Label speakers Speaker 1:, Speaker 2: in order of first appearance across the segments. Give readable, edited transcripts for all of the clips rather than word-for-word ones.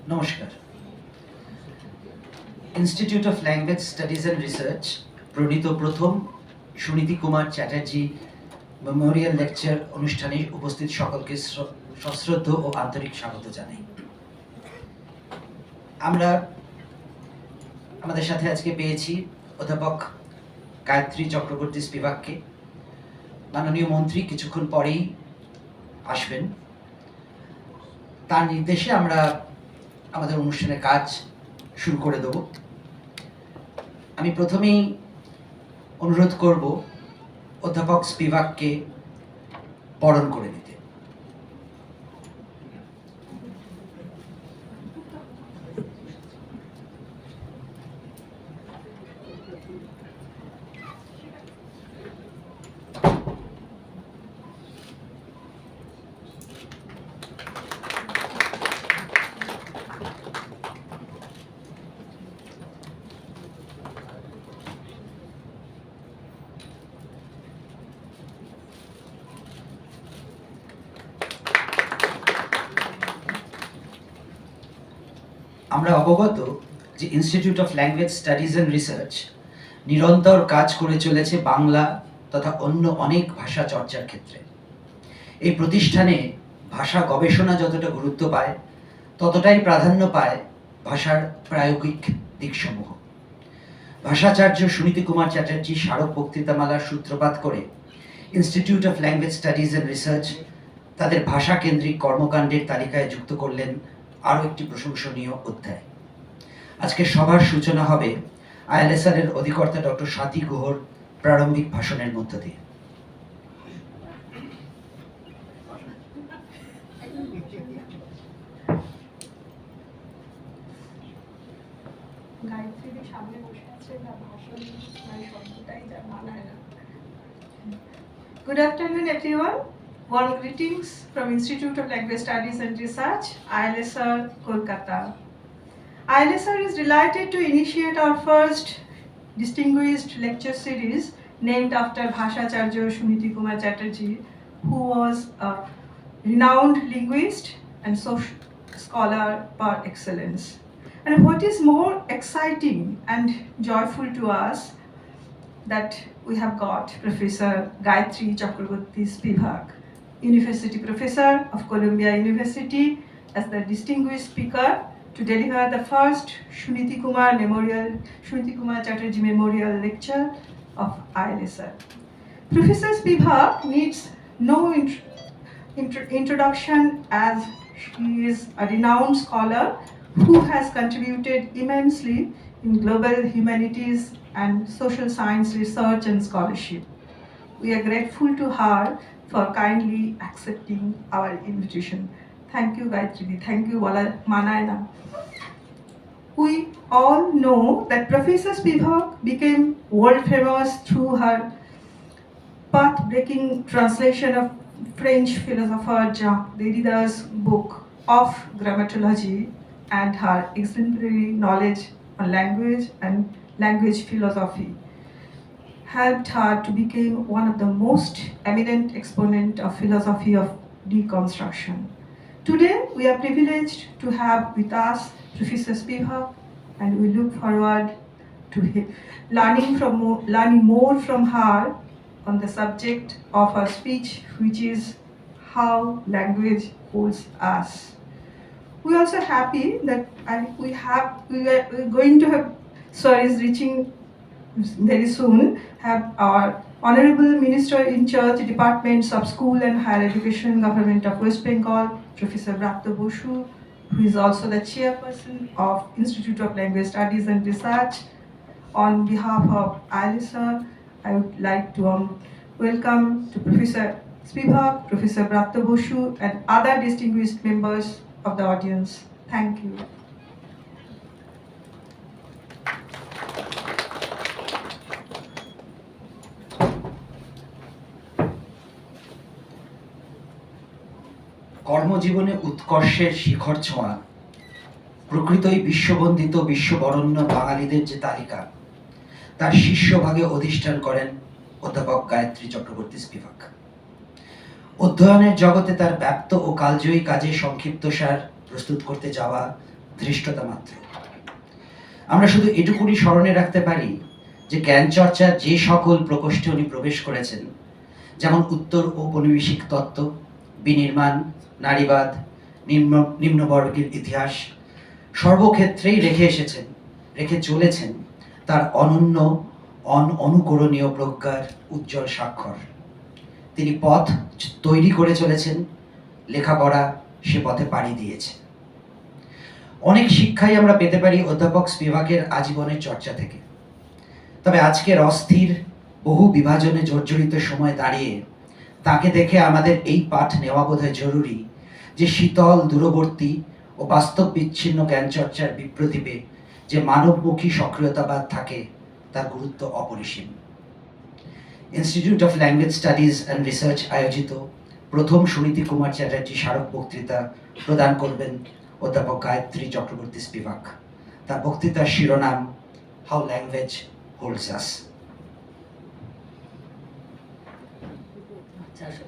Speaker 1: নমস্কার। Institute of language studies and research প্রণীত প্রথম সুনীতি কুমার চ্যাটার্জি মেমোরিয়াল লেকচার অনুষ্ঠানে উপস্থিত সকলকে সশ্রদ্ধ ও আন্তরিক স্বাগত জানাই। আমরা আমাদের সাথে আজকে পেয়েছি অধ্যাপক গায়ত্রী চক্রবর্তী স্পিভাককে। মাননীয় মন্ত্রী কিছুক্ষণ পরেই আসবেন, তার নির্দেশে আমরা আমাদের অনুষ্ঠানের কাজ শুরু করে দেব। আমি প্রথমেই অনুরোধ করব অধ্যাপক স্পিভাককে বরণ করে দিতে। আমরা অবগত যে institute of language studies and research নিরন্তর কাজ করে চলেছে বাংলা তথা অন্য অনেক ভাষা চর্চার ক্ষেত্রে। এই প্রতিষ্ঠানে ভাষা গবেষণা যতটা গুরুত্ব পায়, ততটাই প্রাধান্য পায় ভাষার প্রায়োগিক দিকসমূহ। ভাষাচার্য সুনীতি কুমার চ্যাটার্জি স্মারক বক্তৃতামালার সূত্রপাত করে institute of language studies and research তাদের ভাষা কেন্দ্রিক কর্মকাণ্ডের তালিকায় যুক্ত করলেন আরও একটি প্রশংসনীয় অধ্যায়। আজকের সভার সূচনা হবে ILSR এর অধিকর্তা ডক্টর স্বাতী গুহর প্রারম্ভিক ভাষণের মধ্য দিয়ে।
Speaker 2: Good afternoon, everyone. Warm greetings from Institute of Language Studies and Research, ILSR, Kolkata. ILSR is delighted to initiate our first distinguished lecture series named after Bhashacharya Suniti Kumar Chatterji, who was a renowned linguist and social scholar par excellence. And what is more exciting and joyful to us, that we have got Professor Gayatri Chakravorty Spivak, University Professor of Columbia University, as the distinguished speaker to deliver the first Suniti Kumar Chatterji Memorial Lecture of ILSR. Professor Spivak needs no introduction, as she is a renowned scholar who has contributed immensely in global humanities and social science research and scholarship. We are grateful to her for kindly accepting our invitation. Thank you, Gayatri. Thank you, Wala Manayana. We all know that Professor Spivak became world famous through her path-breaking translation of French philosopher Jacques Derrida's book of Grammatology, and her exemplary knowledge on language and language philosophy helped her to become one of the most eminent exponent of philosophy of deconstruction. Today, we are privileged to have with us Professor Spivak, and we look forward to learning more from her on the subject of her speech, which is how language holds us. We are also happy that we are going to have stories reaching very soon, have our Honorable Minister in Charge Departments of School and Higher Education, Government of West Bengal, Professor Bratya Bosu, who is also the chairperson of Institute of Language Studies and Research. On behalf of ILSR, I would like to welcome to Professor Spivak, Professor Bratya Bosu, and other distinguished members of the audience. Thank you.
Speaker 1: কর্মজীবনে উৎকর্ষের শিখর ছোঁয়া প্রকৃতই বিশ্ববন্দিত বিশ্ববরণ্য বাঙালিদের যে তালিকা, তার শীর্ষভাগে অধিষ্ঠান করেন অধ্যাপক Gayatri Chakraborty Spivak. অধ্যয়নের জগতে তার ব্যাপ্ত ও কালজয়ী কাজে সংক্ষিপ্তসার প্রস্তুত করতে যাওয়া ধৃষ্টতা মাত্র। আমরা শুধু এটুকুনি স্মরণে রাখতে পারি যে জ্ঞান চর্চার যে সকল প্রকোষ্ঠে উনি প্রবেশ করেছেন, যেমন উত্তর ঔপনিবেশিক তত্ত্ব, বিনির্মাণ, নারীবাদ, নিম্নবর্গের ইতিহাস, সর্বক্ষেত্রেই রেখে চলেছেন তার অনন্য অনুকরণীয় প্রজ্ঞার উজ্জ্বল স্বাক্ষর। তিনি পথ তৈরি করে চলেছেন, লেখাপড়া সে পথে পাড়ি দিয়েছে। অনেক শিক্ষাই আমরা পেতে পারি অধ্যাপক স্পিভাকের আজীবনের চর্চা থেকে। তবে আজকের অস্থির বহু বিভাজনে জর্জরিত সময় দাঁড়িয়ে তাকে দেখে আমাদের এই পাঠ নেওয়া বোধহয় জরুরি যে শীতল, দূরবর্তী ও বাস্তব বিচ্ছিন্ন জ্ঞান চর্চার বিপ্রদীপে যে মানবমুখী সক্রিয়তাবাদ থাকে তার গুরুত্ব অপরিসীম। Institute of language studies and research আয়োজিত প্রথম সুনীতি কুমার চ্যাটার্জি স্মারক বক্তৃতা প্রদান করবেন অধ্যাপক গায়ত্রী চক্রবর্তী স্পিভাক। তার বক্তৃতার শিরোনাম হাউ ল্যাঙ্গুয়েজ হোল্ডস আস।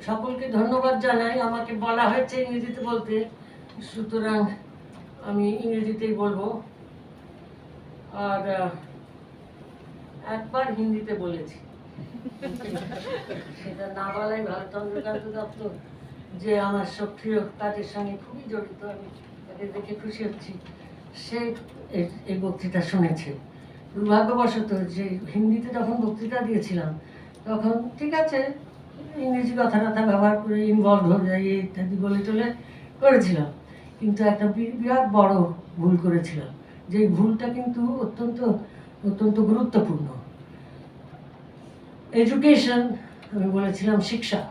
Speaker 3: সকলকে ধন্যবাদ জানাই। আমাকে বলা হয়েছে ইংরেজিতে বলতে, সুতরাং আমি ইংরেজিতেই বলবো। আর একবার হিন্দিতে বলেছি, সেটা না বলাই ভালো। চন্দ্রকান্ত দত্ত যে আমার সক্রিয় কাজের সঙ্গে খুবই জড়িত, আমি তাকে দেখে খুশি হচ্ছি, সে এই বক্তৃতা শুনেছে। দুর্ভাগ্যবশত যে হিন্দিতে যখন বক্তৃতা দিয়েছিলাম তখন ঠিক আছে ইংরেজি কথা ব্যবহার করে ইনভলভ হয়ে যাই ইত্যাদি বলে টলে করেছিলাম, কিন্তু একটা বিরাট বড় ভুল করেছিলাম, যে ভুলটা কিন্তু অত্যন্ত গুরুত্বপূর্ণ। এডুকেশন, আমি বলেছিলাম শিক্ষা,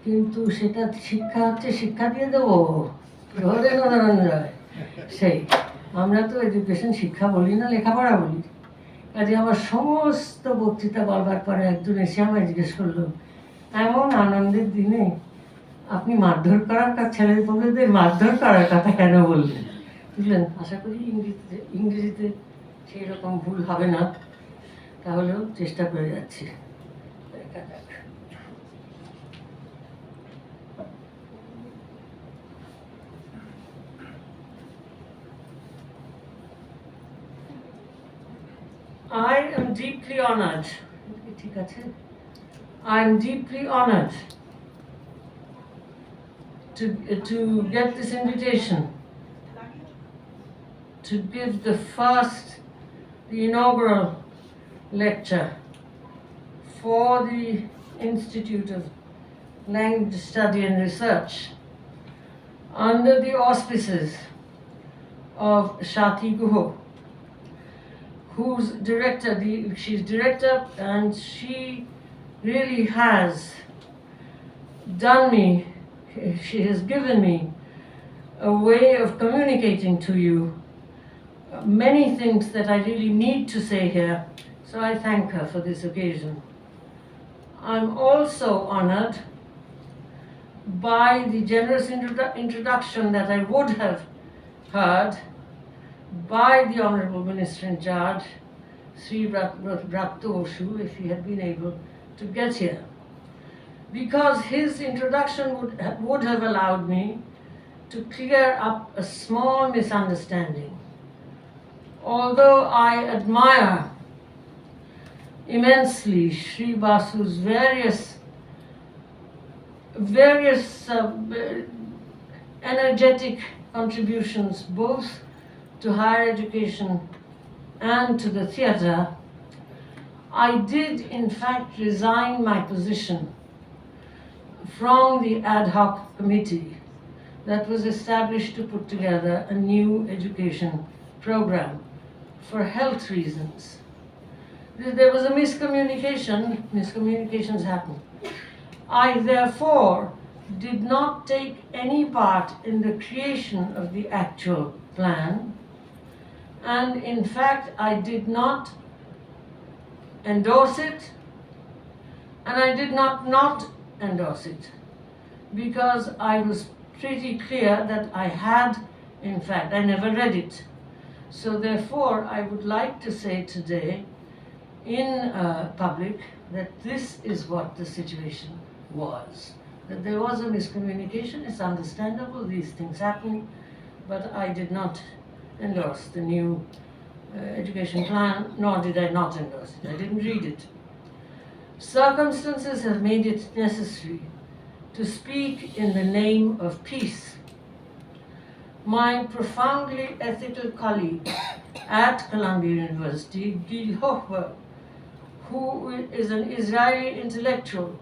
Speaker 3: কিন্তু সেটা শিক্ষা হচ্ছে শিক্ষা দিয়ে দেবো ধরে সেই আমরা তো এডুকেশন শিক্ষা বলি না, লেখাপড়া বলি। কাজে আমার সমস্ত বক্তৃতা বলবার পরে একজন এসে আমায় জিজ্ঞেস করলো, এমন আনন্দের দিনে আপনি মারধর করার ছেলেদের মারধর করার কথা কেন বললেন? বুঝলেন? আশা করি ইংরেজিতে সেই রকম ভুল হবে না, তাহলেও চেষ্টা করে যাচ্ছি। I am deeply honored. I am deeply honored to get this invitation to give the inaugural lecture for the Institute of Language Study and Research under the auspices of Shati Guho, who's director. She's director, and she really has she has given me a way of communicating to you many things that I really need to say here, so I thank her for this occasion. I'm also honored by the generous introduction that I would have heard by the Honorable Minister in charge, Sri Brakto Oshu, if he had been able to get here. Because his introduction would have allowed me to clear up a small misunderstanding. Although I admire immensely Sri Basu's various energetic contributions, both to higher education and to the theatre, I did in fact resign my position from the ad hoc committee that was established to put together a new education program for health reasons. There was a miscommunications happened. I therefore did not take any part in the creation of the actual plan, and in fact I did not endorse it, and I did not endorse it, because I was pretty clear that I had, in fact, I never read it. So therefore I would like to say today in public that this is what the situation was. That there was a miscommunication, it's understandable, these things happen, but I did not endorse the new education plan, nor did I not endorse it. I didn't read it. Circumstances have made it necessary to speak in the name of peace. My profoundly ethical colleague at Columbia University, Gil Hochberg, who is an Israeli intellectual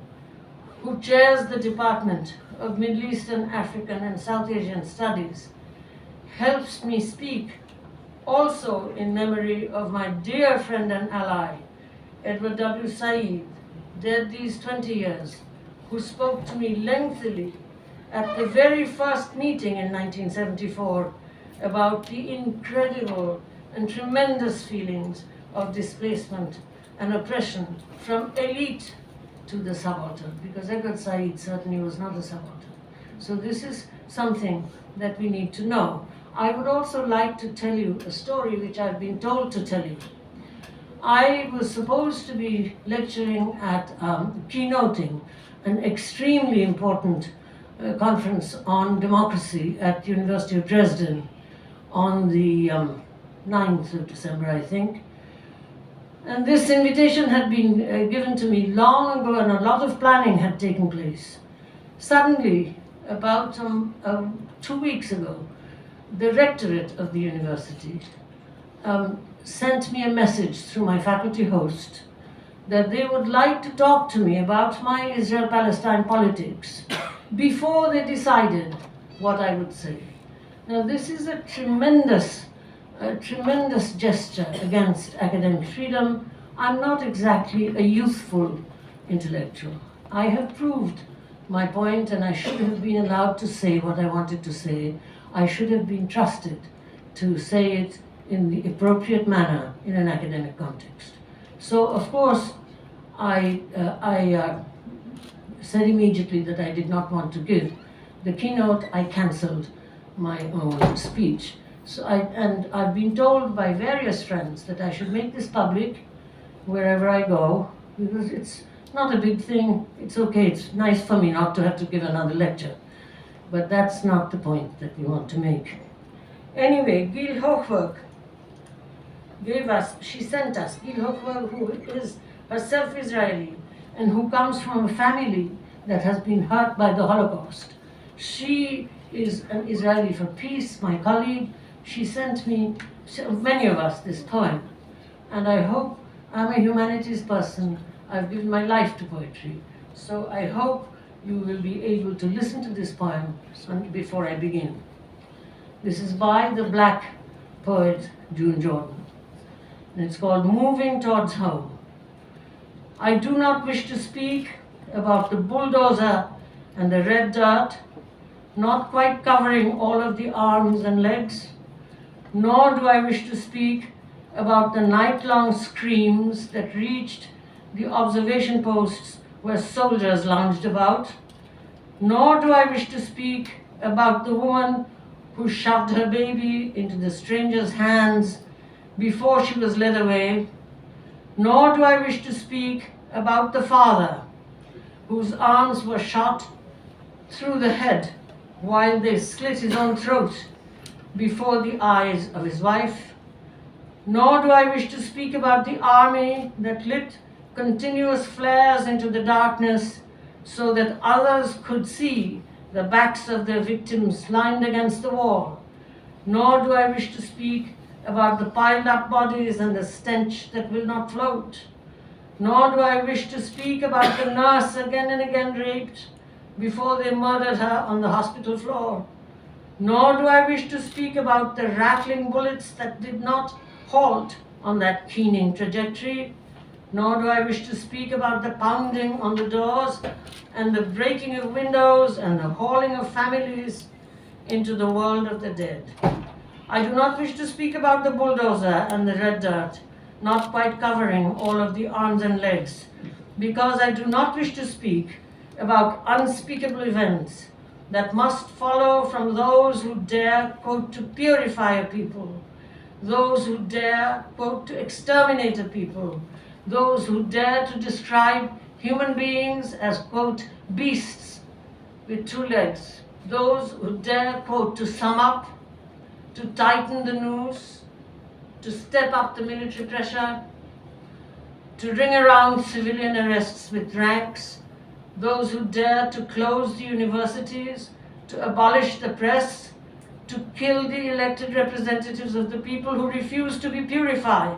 Speaker 3: who chairs the Department of Middle Eastern, African, and South Asian Studies, helps me speak also in memory of my dear friend and ally, Edward W. Said, dead these 20 years, who spoke to me lengthily at the very first meeting in 1974 about the incredible and tremendous feelings of displacement and oppression from elite to the subaltern, because Edward Said certainly was not a subaltern. So this is something that we need to know. I would also like to tell you a story which I've been told to tell you. I was supposed to be lecturing at keynoting an extremely important conference on democracy at the University of Dresden on the 9th of December, I think. And this invitation had been given to me long ago, and a lot of planning had taken place. Suddenly, about 2 weeks ago, the rectorate of the university sent me a message through my faculty host that they would like to talk to me about my Israel-Palestine politics before they decided what I would say. Now, this is a tremendous gesture against academic freedom. I'm not exactly a youthful intellectual. I have proved my point, and I should have been allowed to say what I wanted to say. I should have been trusted to say it in the appropriate manner in an academic context. So, of course, I said immediately that I did not want to give the keynote. I cancelled my own speech. So I've been told by various friends that I should make this public wherever I go, because it's not a big thing. It's okay. It's nice for me not to have to give another lecture. But that's not the point that we want to make. Anyway, Gil Hochberg sent us, Gil Hochberg, who is herself Israeli and who comes from a family that has been hurt by the Holocaust. She is an Israeli for Peace, my colleague. She sent me, many of us, this poem. And I hope, I'm a humanities person, I've given my life to poetry. So I hope you will be able to listen to this poem before I begin. This is by the Black poet June Jordan. And it's called Moving Towards Home. I do not wish to speak about the bulldozer and the red dirt, not quite covering all of the arms and legs, nor do I wish to speak about the night-long screams that reached the observation posts where soldiers lounged about, nor do I wish to speak about the woman who shoved her baby into the stranger's hands before she was led away, nor do I wish to speak about the father whose arms were shot through the head while they slit his own throat before the eyes of his wife, nor do I wish to speak about the army that lit continuous flares into the darkness so that others could see the backs of their victims lined against the wall, nor do I wish to speak about the piled up bodies and the stench that will not float, nor do I wish to speak about the nurse again and again raped before they murdered her on the hospital floor, nor do I wish to speak about the rattling bullets that did not halt on that keening trajectory, nor do I wish to speak about the pounding on the doors and the breaking of windows and the hauling of families into the world of the dead. I do not wish to speak about the bulldozer and the red dirt, not quite covering all of the arms and legs, because I do not wish to speak about unspeakable events that must follow from those who dare, quote, to purify a people, those who dare, quote, to exterminate a people, those who dare to describe human beings as, quote, beasts with two legs, those who dare, quote, to sum up to tighten the noose, to step up the military pressure, to ring around civilian arrests with ranks, those who dare to close the universities, to abolish the press, to kill the elected representatives of the people who refuse to be purified.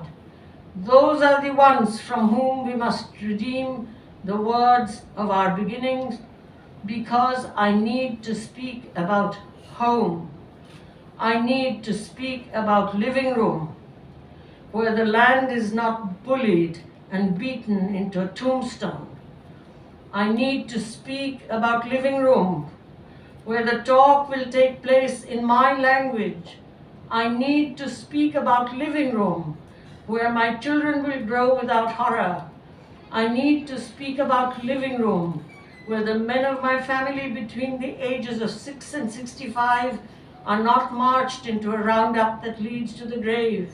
Speaker 3: Those are the ones from whom we must redeem the words of our beginnings, because I need to speak about home. I need to speak about living room, where the land is not bullied and beaten into a tombstone. I need to speak about living room, where the talk will take place in my language. I need to speak about living room, where my children will grow without horror. I need to speak about living room, where the men of my family between the ages of 6 and 65 are not marched into a roundup that leads to the grave.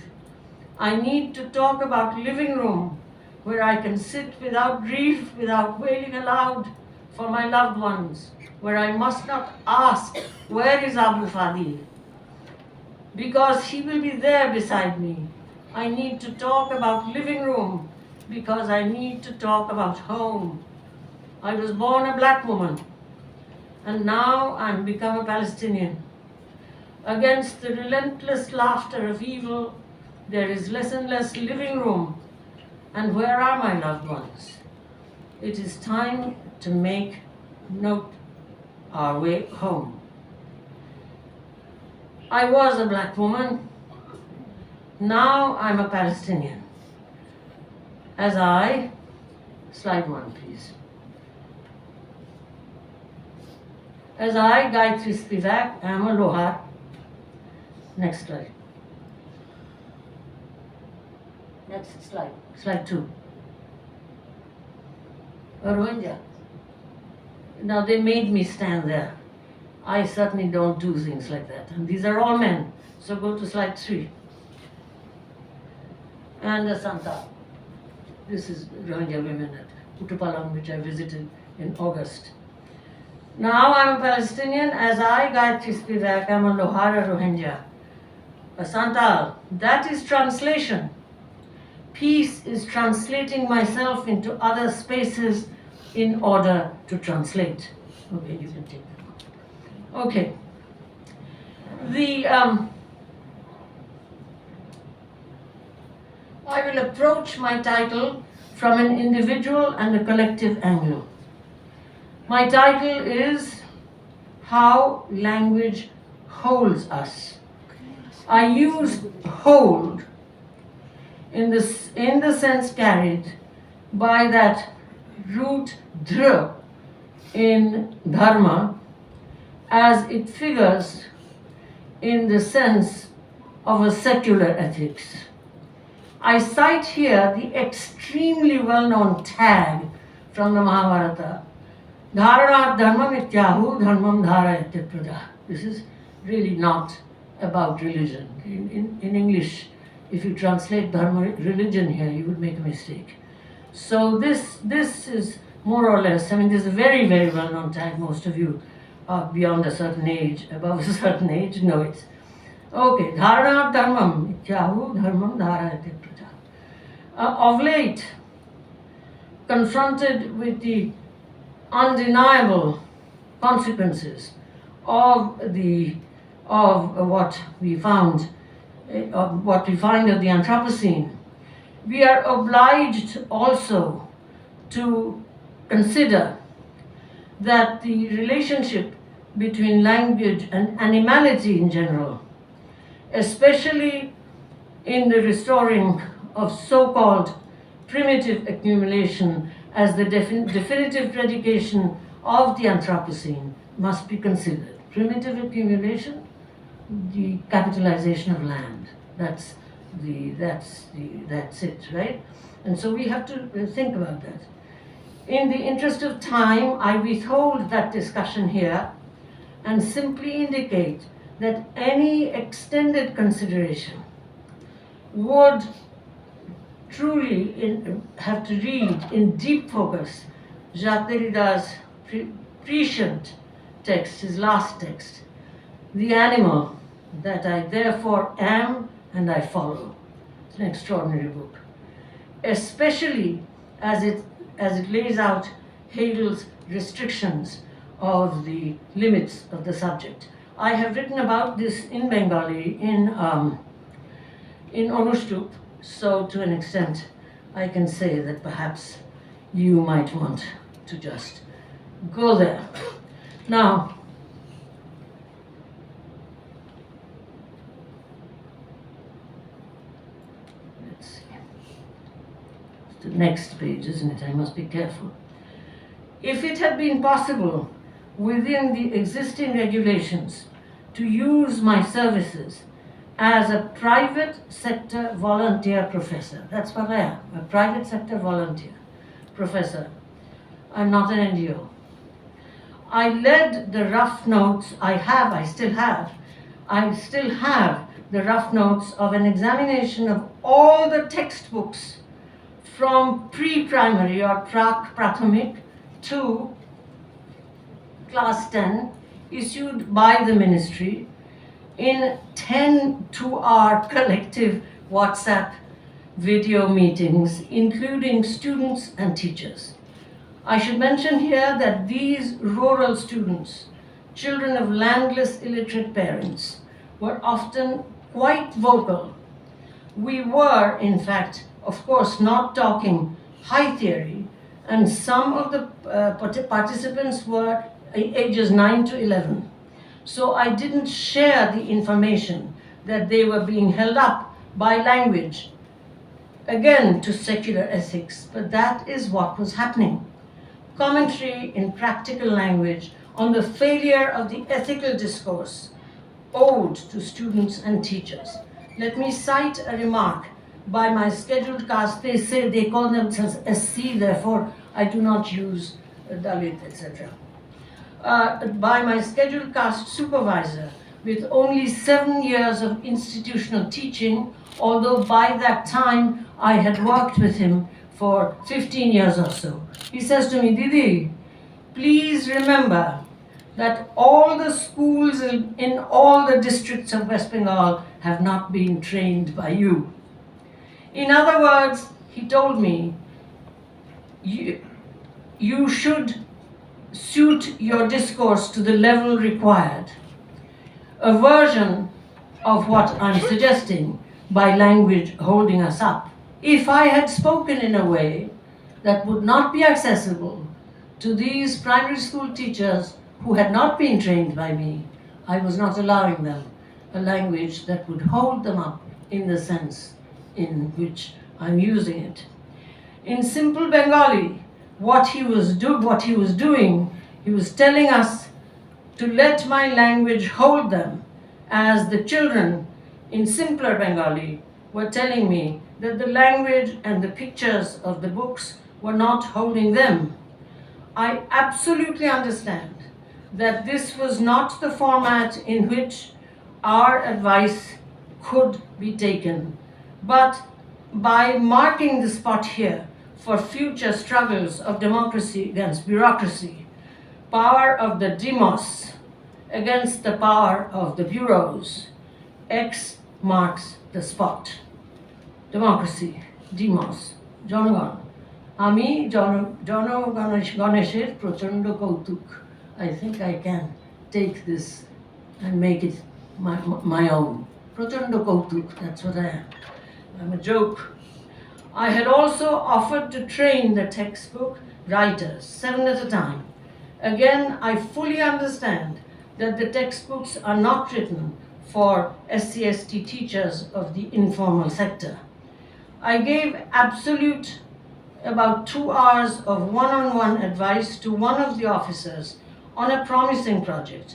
Speaker 3: I need to talk about living room, where I can sit without grief, without wailing aloud for my loved ones, where I must not ask, where is Abu Fadi? Because he will be there beside me. I need to talk about living room, because I need to talk about home. I was born a black woman, and now I'm become a Palestinian. Against the relentless laughter of evil, there is less and less living room. And where are my loved ones? It is time to make note our way home. I was a black woman. Now I'm a Palestinian. As I, slide one please. As I, Gayatri Spivak, am a Lohar. Next slide. Next slide. Slide 2. Rohingya. Now they made me stand there. I certainly don't do things like that. And these are all men. So go to slide 3. And a Santa. This is Rohingya women at Utupalang, which I visited in August. Now I'm a Palestinian. As I, Gayatri Spivak, am a Lohara Rohingya. A Santal. That is translation. Peace is translating myself into other spaces in order to translate. Okay, you can take that. Okay. I will approach my title from an individual and a collective angle. My title is How Language Holds Us. I use hold in the sense carried by that root dhr in dharma, as it figures in the sense of a secular ethics. I cite here the extremely well-known tag from the Mahabharata, Dharanat dharmam ityahu dharmam dharayate praja. This is really not about religion. In English, if you translate dharma religion here, you would make a mistake. So this is more or less, I mean, this is a very, very well-known tag. Most of you are beyond a certain age, above a certain age, know it. Okay, dharanat dharmam ityahu dharmam dharayate praja. Of late, confronted with the undeniable consequences of what we find of the Anthropocene, we are obliged also to consider that the relationship between language and animality in general, especially in the restoring of so-called primitive accumulation as the definitive predication of the Anthropocene, must be considered. Primitive accumulation, the capitalization of land. That's it, right? And so we have to think about that. In the interest of time, I withhold that discussion here and simply indicate that any extended consideration would truly have to read in deep focus Jacques Derrida's prescient text, his last text, The Animal that I therefore am and I follow. It's an extraordinary book, especially as it lays out Hegel's restrictions of the limits of the subject. I have written about this in Bengali in Anushtup, so to an extent I can say that perhaps you might want to just go there. Now, let's see. It's the next page, isn't it? I must be careful. If it had been possible within the existing regulations to use my services as a private sector volunteer professor, that's what I am, a private sector volunteer professor. I'm not an NGO. I led the rough notes, I still have the rough notes of an examination of all the textbooks from pre-primary or Prathamik to class 10 issued by the ministry in 10 2-hour collective WhatsApp video meetings, including students and teachers. I should mention here that these rural students, children of landless, illiterate parents, were often quite vocal. We were, in fact, of course, not talking high theory, and some of the participants were ages 9 to 11. So I didn't share the information that they were being held up by language, again to secular ethics, but that is what was happening. Commentary in practical language on the failure of the ethical discourse owed to students and teachers. Let me cite a remark by my scheduled caste. They call themselves SC, therefore I do not use Dalit, etc. By my scheduled caste supervisor with only 7 years of institutional teaching, although by that time I had worked with him for 15 years or so. He says to me, Didi, please remember that all the schools in all the districts of West Bengal have not been trained by you. In other words, he told me, you should suit your discourse to the level required. A version of what I'm suggesting by language holding us up. If I had spoken in a way that would not be accessible to these primary school teachers who had not been trained by me, I was not allowing them a language that would hold them up in the sense in which I'm using it. In simple Bengali, what he was doing, he was telling us to let my language hold them, as the children in simpler Bengali were telling me that the language and the pictures of the books were not holding them. I absolutely understand that this was not the format in which our advice could be taken, but by marking the spot here for future struggles of democracy against bureaucracy, power of the demos against the power of the bureaus, X marks the spot. Democracy, demos, জনগণ, আমি জনগণেশের প্রচণ্ড কৌতুক. I think I can take this and make it my own. প্রচণ্ড কৌতুক, that's what I am. I'm a joke. I had also offered to train the textbook writers, 7 at a time. Again, I fully understand that the textbooks are not written for SC/ST teachers of the informal sector. I gave about 2 hours of one-on-one advice to one of the officers on a promising project.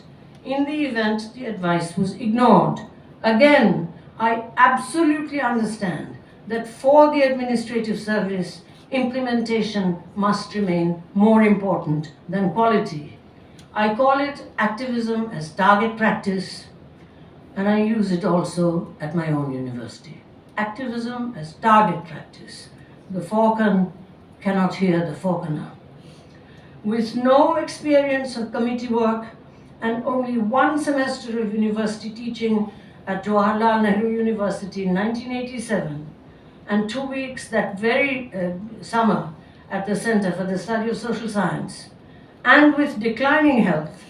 Speaker 3: In the event, the advice was ignored. Again, I absolutely understand that for the administrative service, implementation must remain more important than quality. I call it activism as target practice, and I use it also at my own university. Activism as target practice. The falcon cannot hear the falconer. With no experience of committee work and only 1 semester of university teaching, at Jawaharlal Nehru University in 1987, and 2 weeks that very summer at the Center for the Study of Social Science. And with declining health,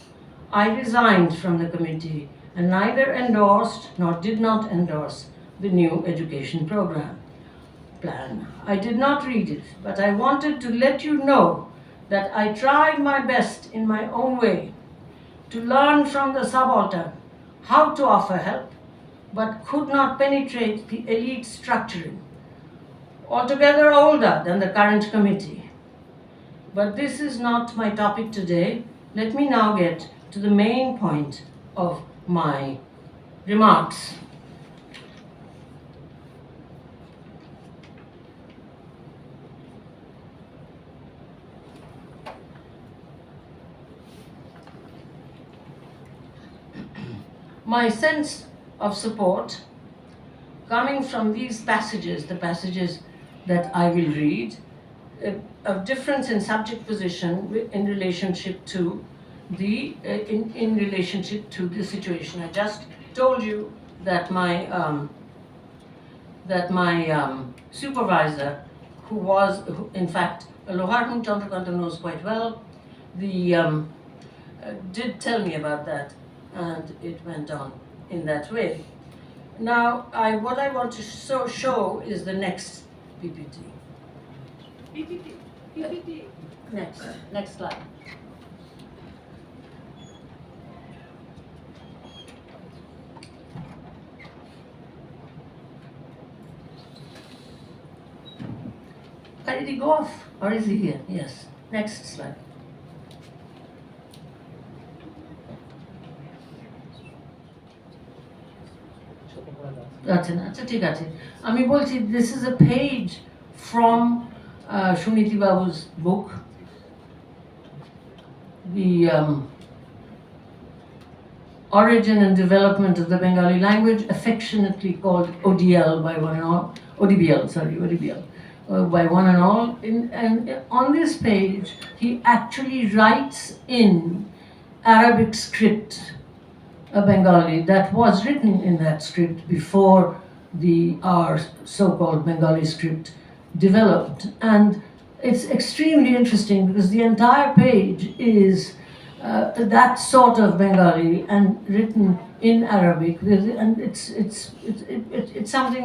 Speaker 3: I resigned from the committee and neither endorsed nor did not endorse the new education plan. I did not read it, but I wanted to let you know that I tried my best in my own way to learn from the subaltern how to offer help, but could not penetrate the elite structuring, altogether older than the current committee. But this is not my topic today. Let me now get to the main point of my remarks. My sense of support coming from these passages, the passages that I will read, of difference in subject position in relationship to the in relationship to the situation. I just told you that my supervisor, who in fact Lohar whom Chandrakanta knows quite well, did tell me about that, and it went on in that way. Now, what I want to show is the next PPT. PPT. Next slide. Did he go off? Or is he here? Yes. Next slide. আচ্ছা ঠিক আছে আমি বলছি this is a page from Suniti Babu's book, The Origin and Development of the Bengali Language, affectionately called ODL by one and all, ODBL by one and all. And on this page he actually writes in Arabic script a Bengali that was written in that script before our so-called Bengali script developed. And it's extremely interesting because the entire page is that sort of Bengali and written in Arabic, and it's something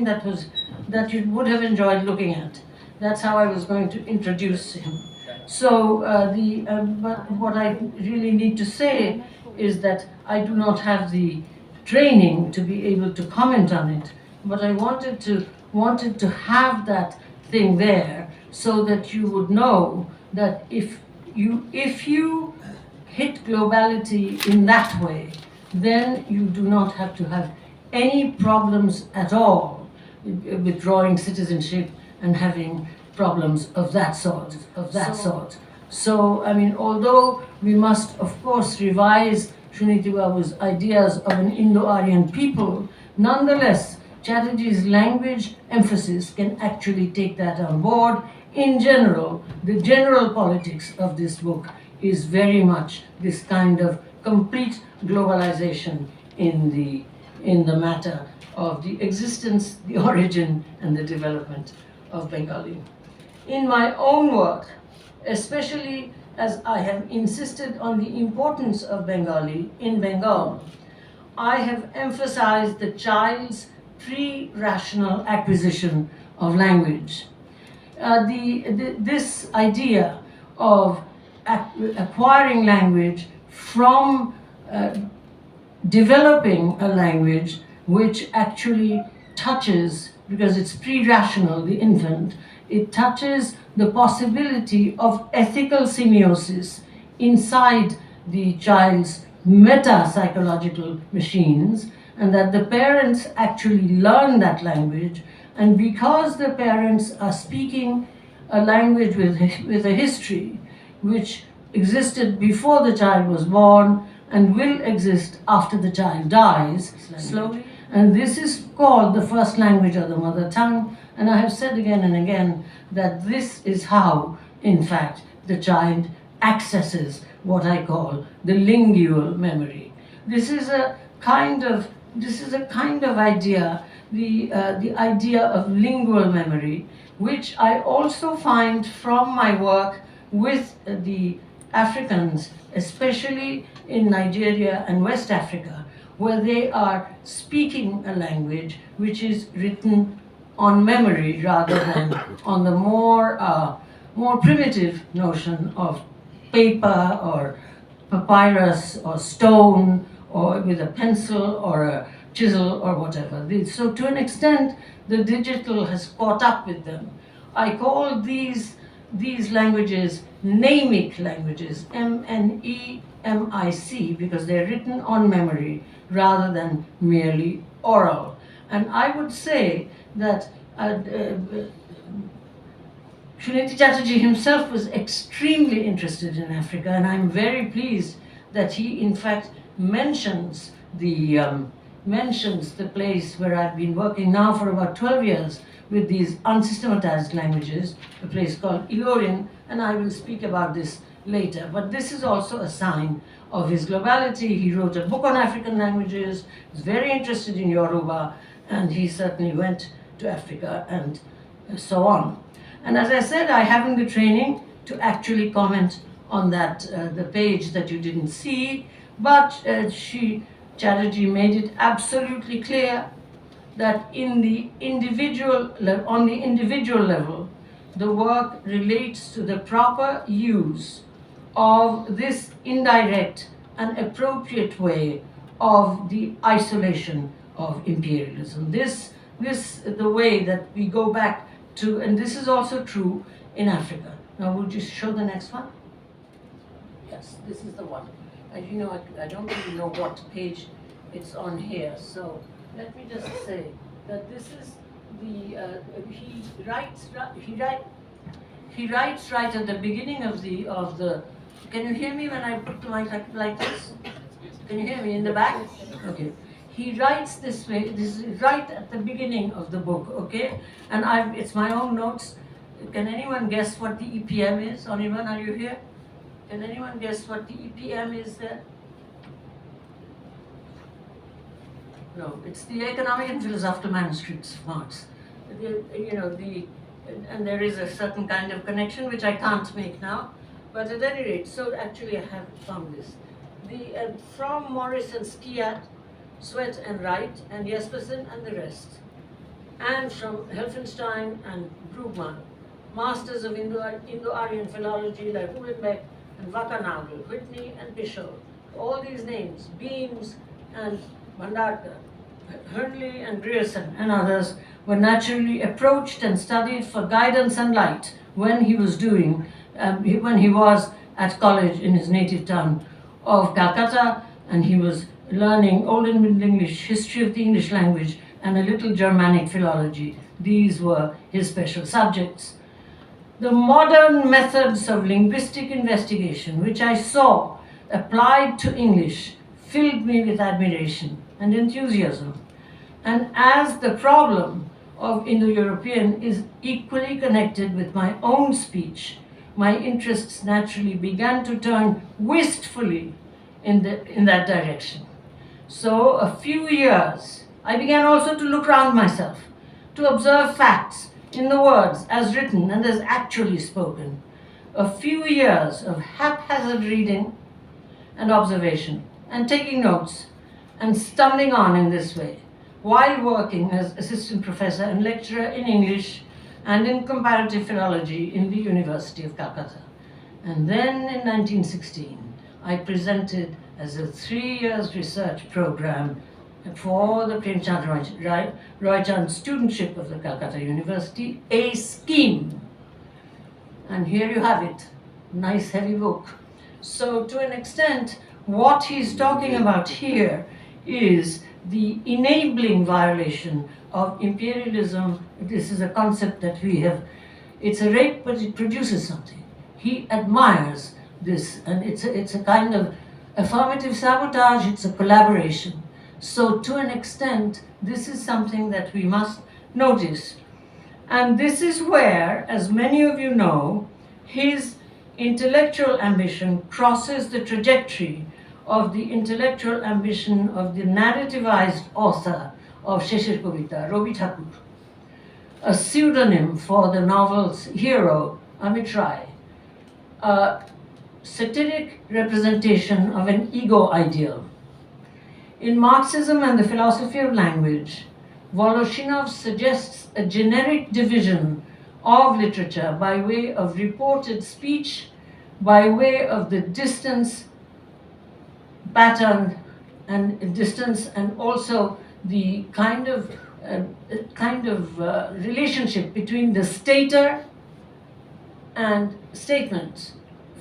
Speaker 3: that you would have enjoyed looking at. That's how I was going to introduce him. So but what I really need to say is that I do not have the training to be able to comment on it, but I wanted to have that thing there so that you would know that if you hit globality in that way, then you do not have to have any problems at all with drawing citizenship and having problems of that sort. So, I mean, although we must, of course, revise Suniti Babu's ideas of an Indo-Aryan people, nonetheless, Chatterji's language emphasis can actually take that on board. In general, the general politics of this book is very much this kind of complete globalization in the matter of the existence, the origin, and the development of Bengali. In my own work, especially as I have insisted on the importance of Bengali in Bengal, I have emphasized the child's pre-rational acquisition of language. This idea of acquiring language from developing a language which actually touches, because it's pre-rational, the infant, it touches the possibility of ethical semiosis inside the child's meta-psychological machines, and that the parents actually learn that language, and because the parents are speaking a language with a history which existed before the child was born and will exist after the child dies slowly, and this is called the first language of the mother tongue. And I have said again and again that this is how, in fact, the child accesses what I call the lingual memory. This is a kind of this is a kind of idea, the idea of lingual memory, which I also find from my work with the Africans, especially in Nigeria and West Africa, where they are speaking a language which is written on memory rather than on the more primitive notion of paper or papyrus or stone or with a pencil or a chisel or whatever. So to an extent, the digital has caught up with them. I call these languages mnemic languages, M-N-E-M-I-C, because they're written on memory rather than merely oral. And I would say that Suniti Chatterji himself was extremely interested in Africa, and I'm very pleased that he, in fact, mentions the place where I've been working now for about 12 years with these unsystematized languages, a place called Ilorin, and I will speak about this later. But this is also a sign of his globality. He wrote a book on African languages, was very interested in Yoruba, and he certainly went to Africa and so on. And as I said, I haven't the training to actually comment on that, the page that you didn't see, but Chatterji made it absolutely clear that on the individual level, the work relates to the proper use of this indirect and appropriate way of the isolation of imperialism. The way that we go back to, and this is also true in Africa. Now, would you show the next one? Yes, this is the one. As you know, I don't really know what page it's on here, so let me just say that this is the, he writes right at the beginning of the, can you hear me when I put the mic like this? Can you hear me in the back? Okay. He writes this way, this is right at the beginning of the book, okay? And it's my own notes. Can anyone guess what the EPM is? Anyone, are you here? Can anyone guess what the EPM is there? No, it's the Economic and Philosophical Manuscripts of Marx. And there is a certain kind of connection which I can't make now, but at any rate, so actually I have found this. From Morris and Skiat, Sweat and Wright, and Jespersen and the rest, and from Helfenstein and Brugmann, masters of Indo-Aryan philology like Uhlenbeck and Wackernagel, Whitney and Bishop, all these names, Beams and Bhandarkar, Hernley and Grierson and others, were naturally approached and studied for guidance and light when he was at college in his native town of Calcutta, and he was learning Old and Middle English, history of the English language, and a little Germanic philology. These were his special subjects. The modern methods of linguistic investigation, which I saw applied to English, filled me with admiration and enthusiasm. And as the problem of Indo-European is equally connected with my own speech, my interests naturally began to turn wistfully in that direction. So a few years, I began also to look round myself, to observe facts in the words as written and as actually spoken. A few years of haphazard reading and observation and taking notes and stumbling on in this way, while working as assistant professor and lecturer in English and in comparative philology in the University of Calcutta. And then in 1916, I presented as a 3 years research program for the Premchand Roychand studentship of the Calcutta University, a scheme. And here you have it, nice heavy book. So to an extent, what he's talking about here is the enabling violation of imperialism. This is a concept that we have. It's a rape, but it produces something. He admires this, and it's a kind of affirmative sabotage, it's a collaboration. So to an extent, this is something that we must notice. And this is where, as many of you know, his intellectual ambition crosses the trajectory of the intellectual ambition of the narrativized author of Sheshir Kavita, Ravi Thakur, a pseudonym for the novel's hero, Amit Rai, a satiric representation of an ego ideal. In Marxism and the Philosophy of Language, Voloshinov suggests a generic division of literature by way of reported speech, by way of the distance pattern and distance, and also the kind of relationship between the stater and statements.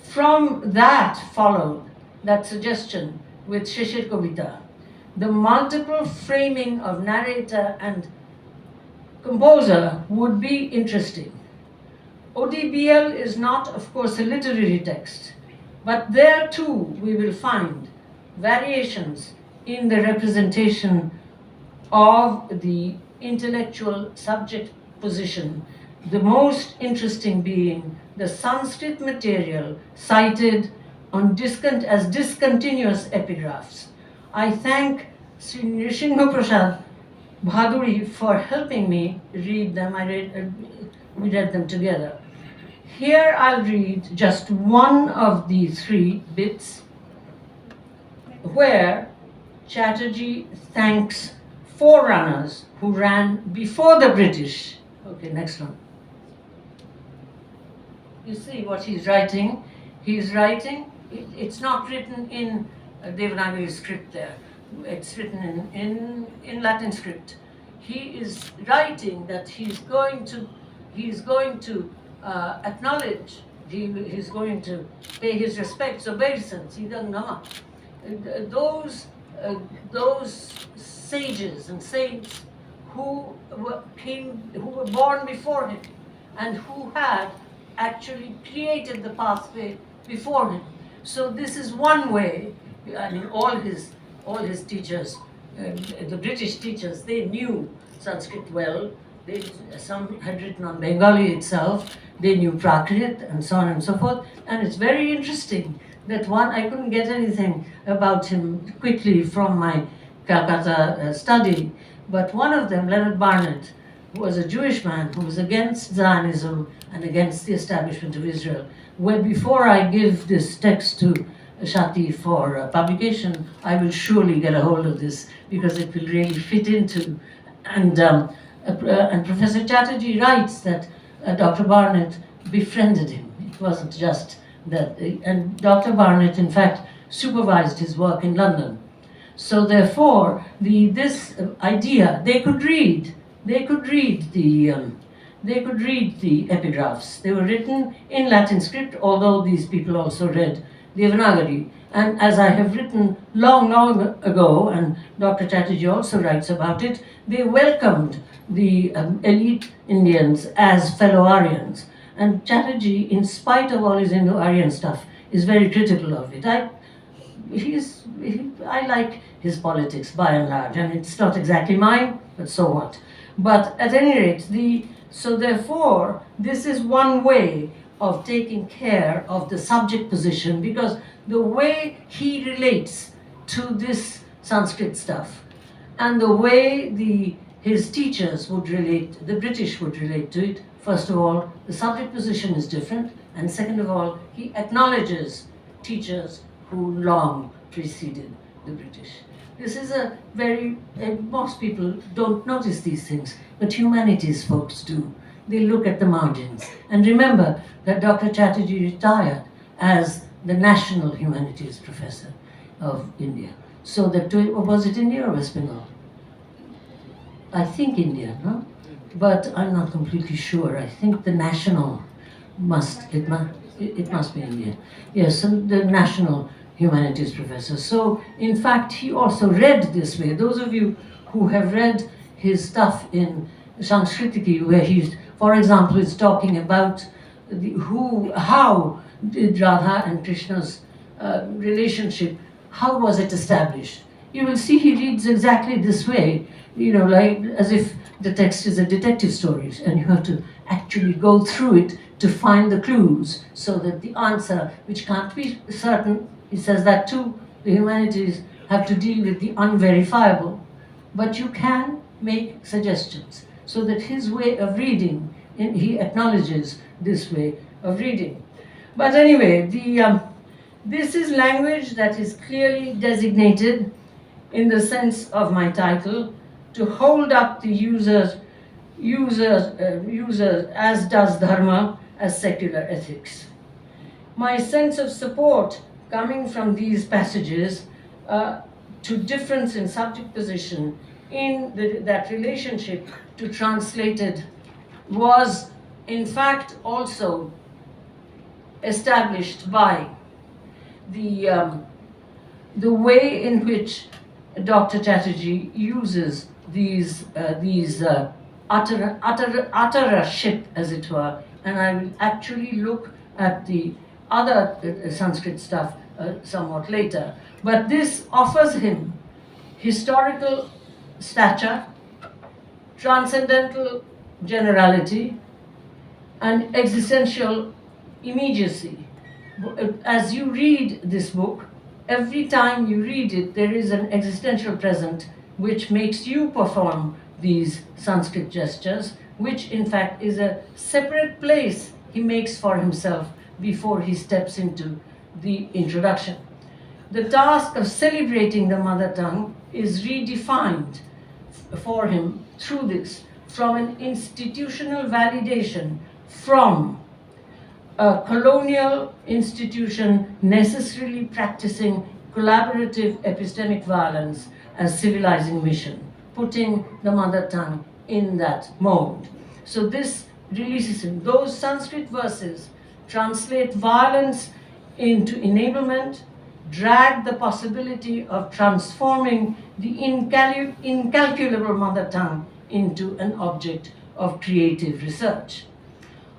Speaker 3: From that followed that suggestion with Sheshir Kavita, the multiple framing of narrator and composer would be interesting. ODBL is not, of course, a literary text, but there too we will find variations in the representation of the intellectual subject position, the most interesting being the Sanskrit material cited on as discontinuous epigraphs. I thank Sri Nrsimha Prasad Bhaduri for helping me read them. We read them together. Here I'll read just one of the three bits where Chatterji thanks forerunners who ran before the British. Okay, next one. You see what he's writing? He's writing, it's not written in Devanagari script there. It's written in Latin script. He is writing that he's going to acknowledge, he's going to pay his respects, obeisance, those sages and saints who were born before him and who had actually created the pathway before him. So this is one way. I mean, all his teachers, the British teachers, they knew Sanskrit well. Some had written on Bengali itself. They knew Prakrit and so on and so forth. And it's very interesting that I couldn't get anything about him quickly from my Calcutta study, but one of them, Leonard Barnett, who was a Jewish man who was against Zionism and against the establishment of Israel. Well, before I give this text to Shati for publication, I will surely get a hold of this because it will really fit into. And Professor Chatterji writes that Dr. Barnett befriended him. It wasn't just that, and Dr. Barnett, in fact, supervised his work in London. So therefore, this idea, they could read the epigraphs. They were written in Latin script, although these people also read Devanagari. And as I have written long ago, and Dr. Chatterji also writes about it, they welcomed the elite Indians as fellow Aryans. And Chatterji, in spite of all his Indo-Aryan stuff, is very critical of it. I like his politics by and large, and it's not exactly mine, but so what. But at any rate, so therefore, this is one way of taking care of the subject position, because the way he relates to this Sanskrit stuff and the way his teachers would relate, the British would relate to it, first of all, the subject position is different, and second of all, he acknowledges teachers who long preceded the British. This is most people don't notice these things, but humanities folks do. They look at the margins. And remember that Dr. Chatterji retired as the National Humanities Professor of India. So was it India or West Bengal? I think India, no? But I'm not completely sure. I think the national it must be India. Yes, and the National Humanities Professor. So, in fact, he also read this way. Those of you who have read his stuff in Sanskritiki, where he's, for example, is talking about how did Radha and Krishna's relationship, how was it established? You will see he reads exactly this way, like as if the text is a detective story, and you have to actually go through it to find the clues, so that the answer, which can't be certain, he says that too, The humanities have to deal with the unverifiable, but you can make suggestions so that his way of reading, and he acknowledges this way of reading. But anyway, this is language that is clearly designated in the sense of my title to hold up the users as does dharma as secular ethics. My sense of support coming from these passages to difference in subject position in that relationship to translated was in fact also established by the way in which Dr. Chatterjee uses these utterership, as it were, and I will actually look at the other Sanskrit stuff somewhat later. But this offers him historical stature, transcendental generality, and existential immediacy. As you read this book, every time you read it, there is an existential present which makes you perform these Sanskrit gestures, which in fact is a separate place he makes for himself before he steps into the introduction. The task of celebrating the mother tongue is redefined for him through this, from an institutional validation from a colonial institution necessarily practicing collaborative epistemic violence as civilizing mission, putting the mother tongue in that mode. So this releases him. Those Sanskrit verses translate violence into enablement, drag the possibility of transforming the incalculable mother tongue into an object of creative research.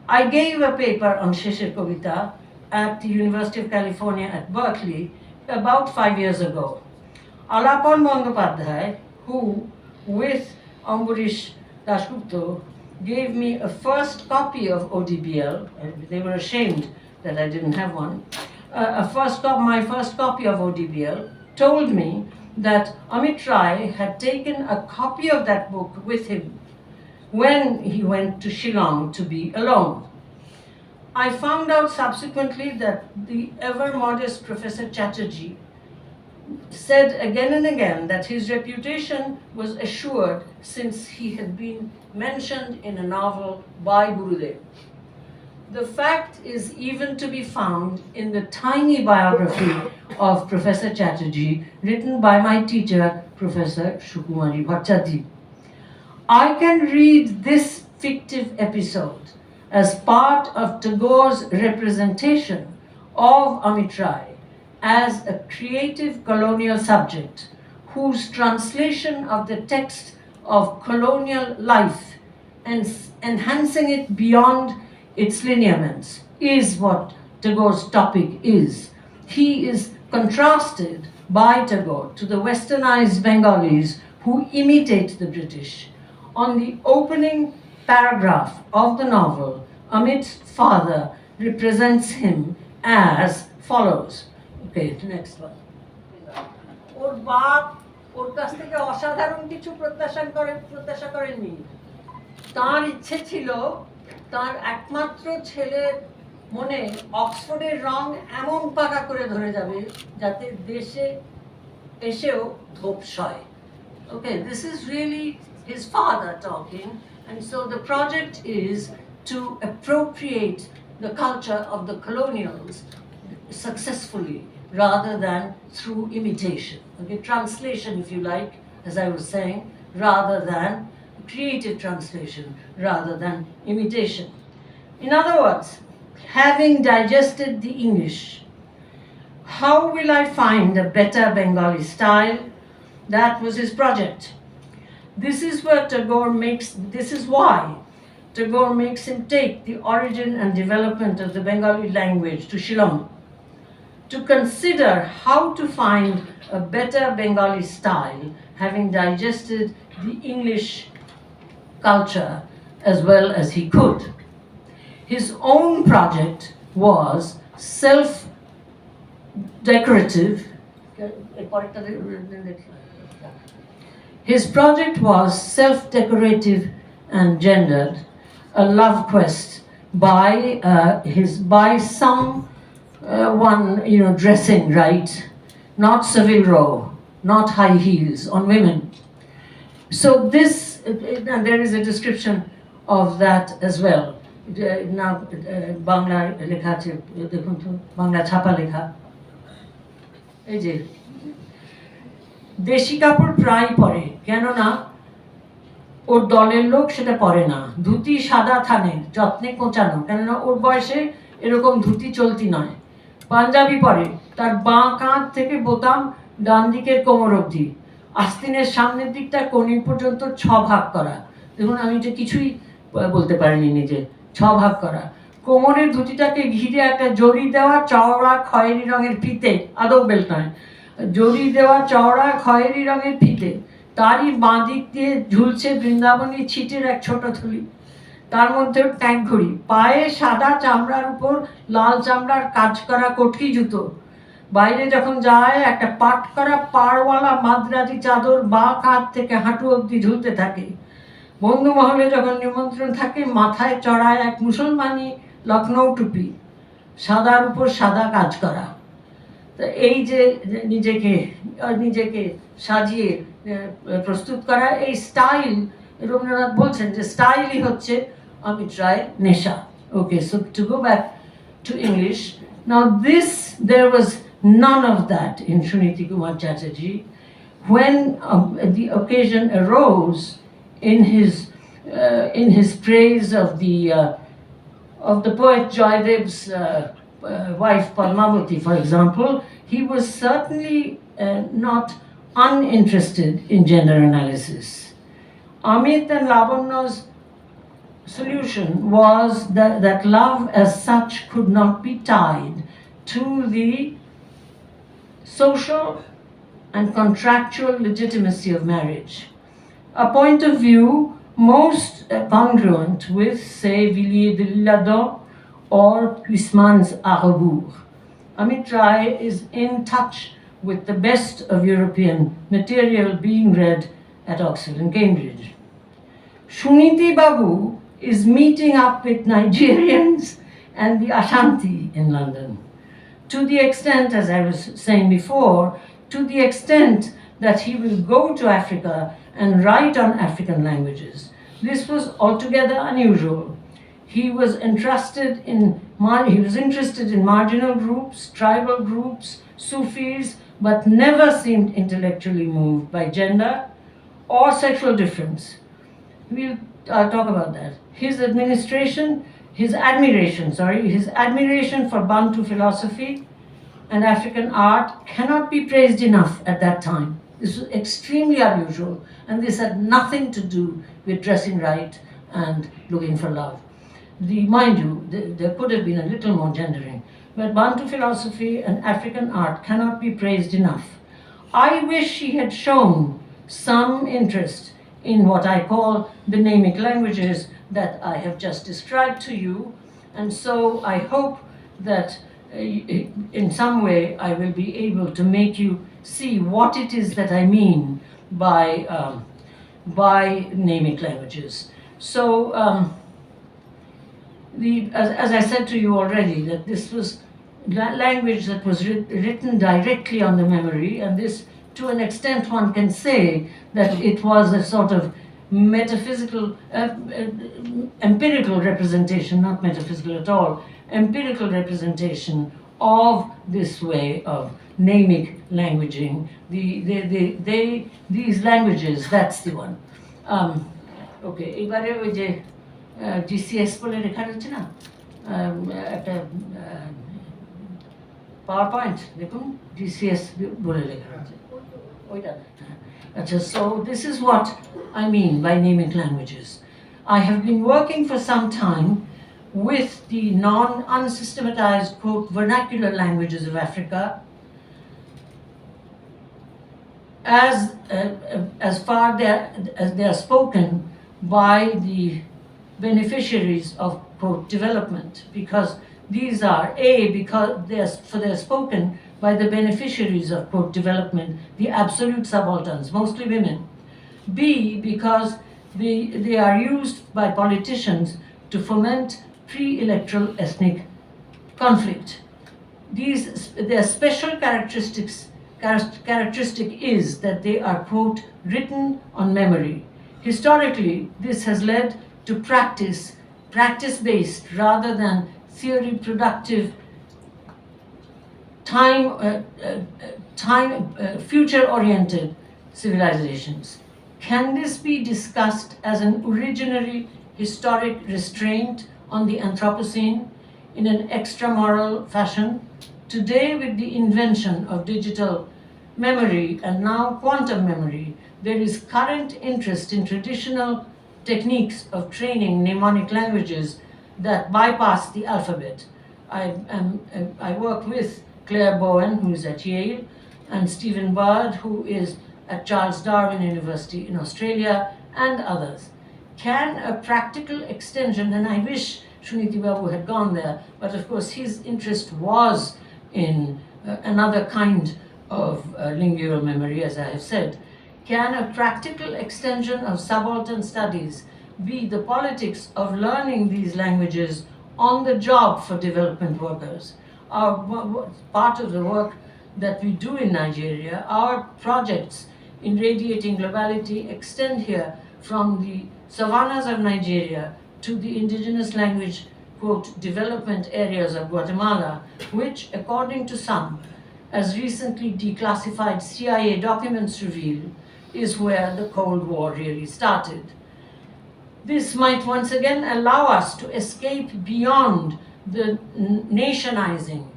Speaker 3: I gave a paper on Shishir Kavita at the University of California at Berkeley about 5 years ago. Alapan Bandopadhyay, who with Ambarish Dasgupta gave me a first copy of ODBL, they were ashamed that I didn't have one, my first copy of ODBL, told me that Amit Rai had taken a copy of that book with him when he went to Shillong to be alone. I found out subsequently that the ever-modest Professor Chatterjee said again and again that his reputation was assured since he had been mentioned in a novel by Gurudev. The fact is even to be found in the tiny biography of Professor Chatterjee written by my teacher, Professor Sukumari Bhattacharjee. I can read this fictive episode as part of Tagore's representation of Amit Rai as a creative colonial subject whose translation of the text of colonial life and enhancing it beyond its lineaments is what Tagore's topic is. He is contrasted by Tagore to the westernized Bengalis who imitate the British. On the opening paragraph of the novel, Amit's father represents him as follows. Okay, next one. ওর বাপ ওর কাছ থেকে অসাধারণ কিছু প্রত্যাশা করেননি। তার ইচ্ছে ছিল তার একমাত্র ছেলের মনে অক্সফোর্ডের রং এমন পাকা করে ধরে যাবে যাতে দেশে এসেও ধোপস হয়। Okay, this is really his father talking, and so the project is to appropriate the culture of the colonials successfully rather than through imitation. Okay, translation, if you like, as I was saying, rather than creative translation, rather than imitation. In other words, having digested the English, how will I find a better Bengali style? That was his project. This is why Tagore makes him take the origin and development of the Bengali language to Shillong, to consider how to find a better Bengali style, having digested the English culture as well as he could. His own project was self-decorative, His project was self-decorative and gendered, a love quest by someone dressing right, not Savile Row, not high heels on women. So this, and there is a description of that as well. Now, Bangla লেখা আছে, দেখুন তো, বাংলা ছাপা লেখা, এই যে দেশি কাপড় প্রায় পরে, কেননা ওর দলের লোক সেটা পরে না। ধুতি সাদা থানে, যত্নে কোঁচানো, কেননা ওর বয়সে এরকম ধুতি চলতি নয়। পাঞ্জাবি পরে, তার বাঁ কাঁধ থেকে বোতাম ডান দিকের কোমর অবধি, আস্তিনের সামনের দিকটা কোণী পর্যন্ত 6 ভাগ করা। দেখুন, আমি এটা কিছুই বলতে পারিনি নিজে, 6 ভাগ করা। কোমরের ধুতিটাকে ঘিরে একটা জড়ি দেওয়া চওড়া খয়েরি রঙের ফিতে, আদৌ বেল্ট নয়, জড়ি দেওয়া চওড়া খয়েরি রঙের ফিতে, তারই বাঁ দিক দিয়ে ঝুলছে বৃন্দাবনী ছিটের এক ছোট থলি, তার মধ্যে ট্যাঙ্ক ঘড়ি, পায়ে সাদা চামড়ার উপর লাল চামড়ার কাজ করা কটকি জুতো, বাইরে যখন যায় একটা পাট করা পাড়ওয়ালা মাদ্রাজি চাদর বাঁ কাঁধ থেকে হাঁটু অবধি ঝুলতে থাকে। বন্ধু মহলে যখন নিমন্ত্রণ থাকে, মাথায় চড়ায় এক মুসলমানি লখনৌ টুপি, সাদার উপর সাদা কাজ করা। তো এই যে নিজেকে সাজিয়ে প্রস্তুত করা, এই স্টাইল, রবীন্দ্রনাথ বলছেন যে স্টাইলই হচ্ছে অমিত রায়ের নেশা। Okay, so to go back to English, now there was none of that in Suniti Kumar Chatterji. When the occasion arose in his praise of the poet Joydev's wife Padmavati, for example, he was certainly not uninterested in gender analysis. Amit and Lavanya's solution was that love as such could not be tied to the social and contractual legitimacy of marriage, a point of view most congruent with, say, Villiers de l'Isle or Huysmans' à rebours. Amit Rai is in touch with the best of European material being read at Oxford and Cambridge. Suniti Babu is meeting up with Nigerians and the Ashanti in London. To the extent, as I was saying before, to the extent that he will go to Africa and write on African languages. This was altogether unusual. He was interested in marginal groups, tribal groups, Sufis, but never seemed intellectually moved by gender or sexual difference. We'll talk about that. His admiration for Bantu philosophy and African art cannot be praised enough at that time. This was extremely unusual, and this had nothing to do with dressing right and looking for love. Mind you, there could have been a little more gendering, but Bantu philosophy and African art cannot be praised enough. I wish he had shown some interest in what I call the Namic languages that I have just described to you, and so I hope that in some way I will be able to make you see what it is that I mean by Namic languages. So, as I said to you already, that this was language that was written directly on the memory, and this, to an extent, one can say that it was a sort of metaphysical, empirical representation, not metaphysical at all, empirical representation of this way of Namic languaging. These languages, that's the one. Okay, এবারে ওই যে GCS বলে লেখা রয়েছে না একটা power point, দেখুন GCS বলে লেখা রয়েছে ওইটা। আচ্ছা, so this is what I mean by Namic languages. I have been working for some time with the non-unsystematized, quote, vernacular languages of Africa as far as they are spoken by the beneficiaries of, quote, development, because these are, because they are spoken by the beneficiaries of, quote, development, the absolute subalterns, mostly women. B, because they are used by politicians to foment pre-electoral ethnic conflict. Their special characteristic is that they are, quote, written on memory. Historically, this has led to practice-based rather than theory-productive, future-oriented civilizations. Can this be discussed as an originary historic restraint on the Anthropocene in an extramoral fashion? Today, with the invention of digital memory and now quantum memory, there is current interest in traditional techniques of training mnemonic languages that bypass the alphabet. I work with Claire Bowen, who is at Yale, and Stephen Bird, who is at Charles Darwin University in Australia, and others. Can a practical extension, and I wish Suniti Babu had gone there, but of course his interest was in another kind of lingual memory, as I have said. Can a practical extension of subaltern studies be the politics of learning these languages on the job for development workers? Part of the work that we do in Nigeria, our projects in radiating globality extend here from the savannas of Nigeria to the indigenous language, quote, development areas of Guatemala, which, according to some, as recently declassified CIA documents reveal, is where the Cold War really started. This might once again allow us to escape beyond the nationizing,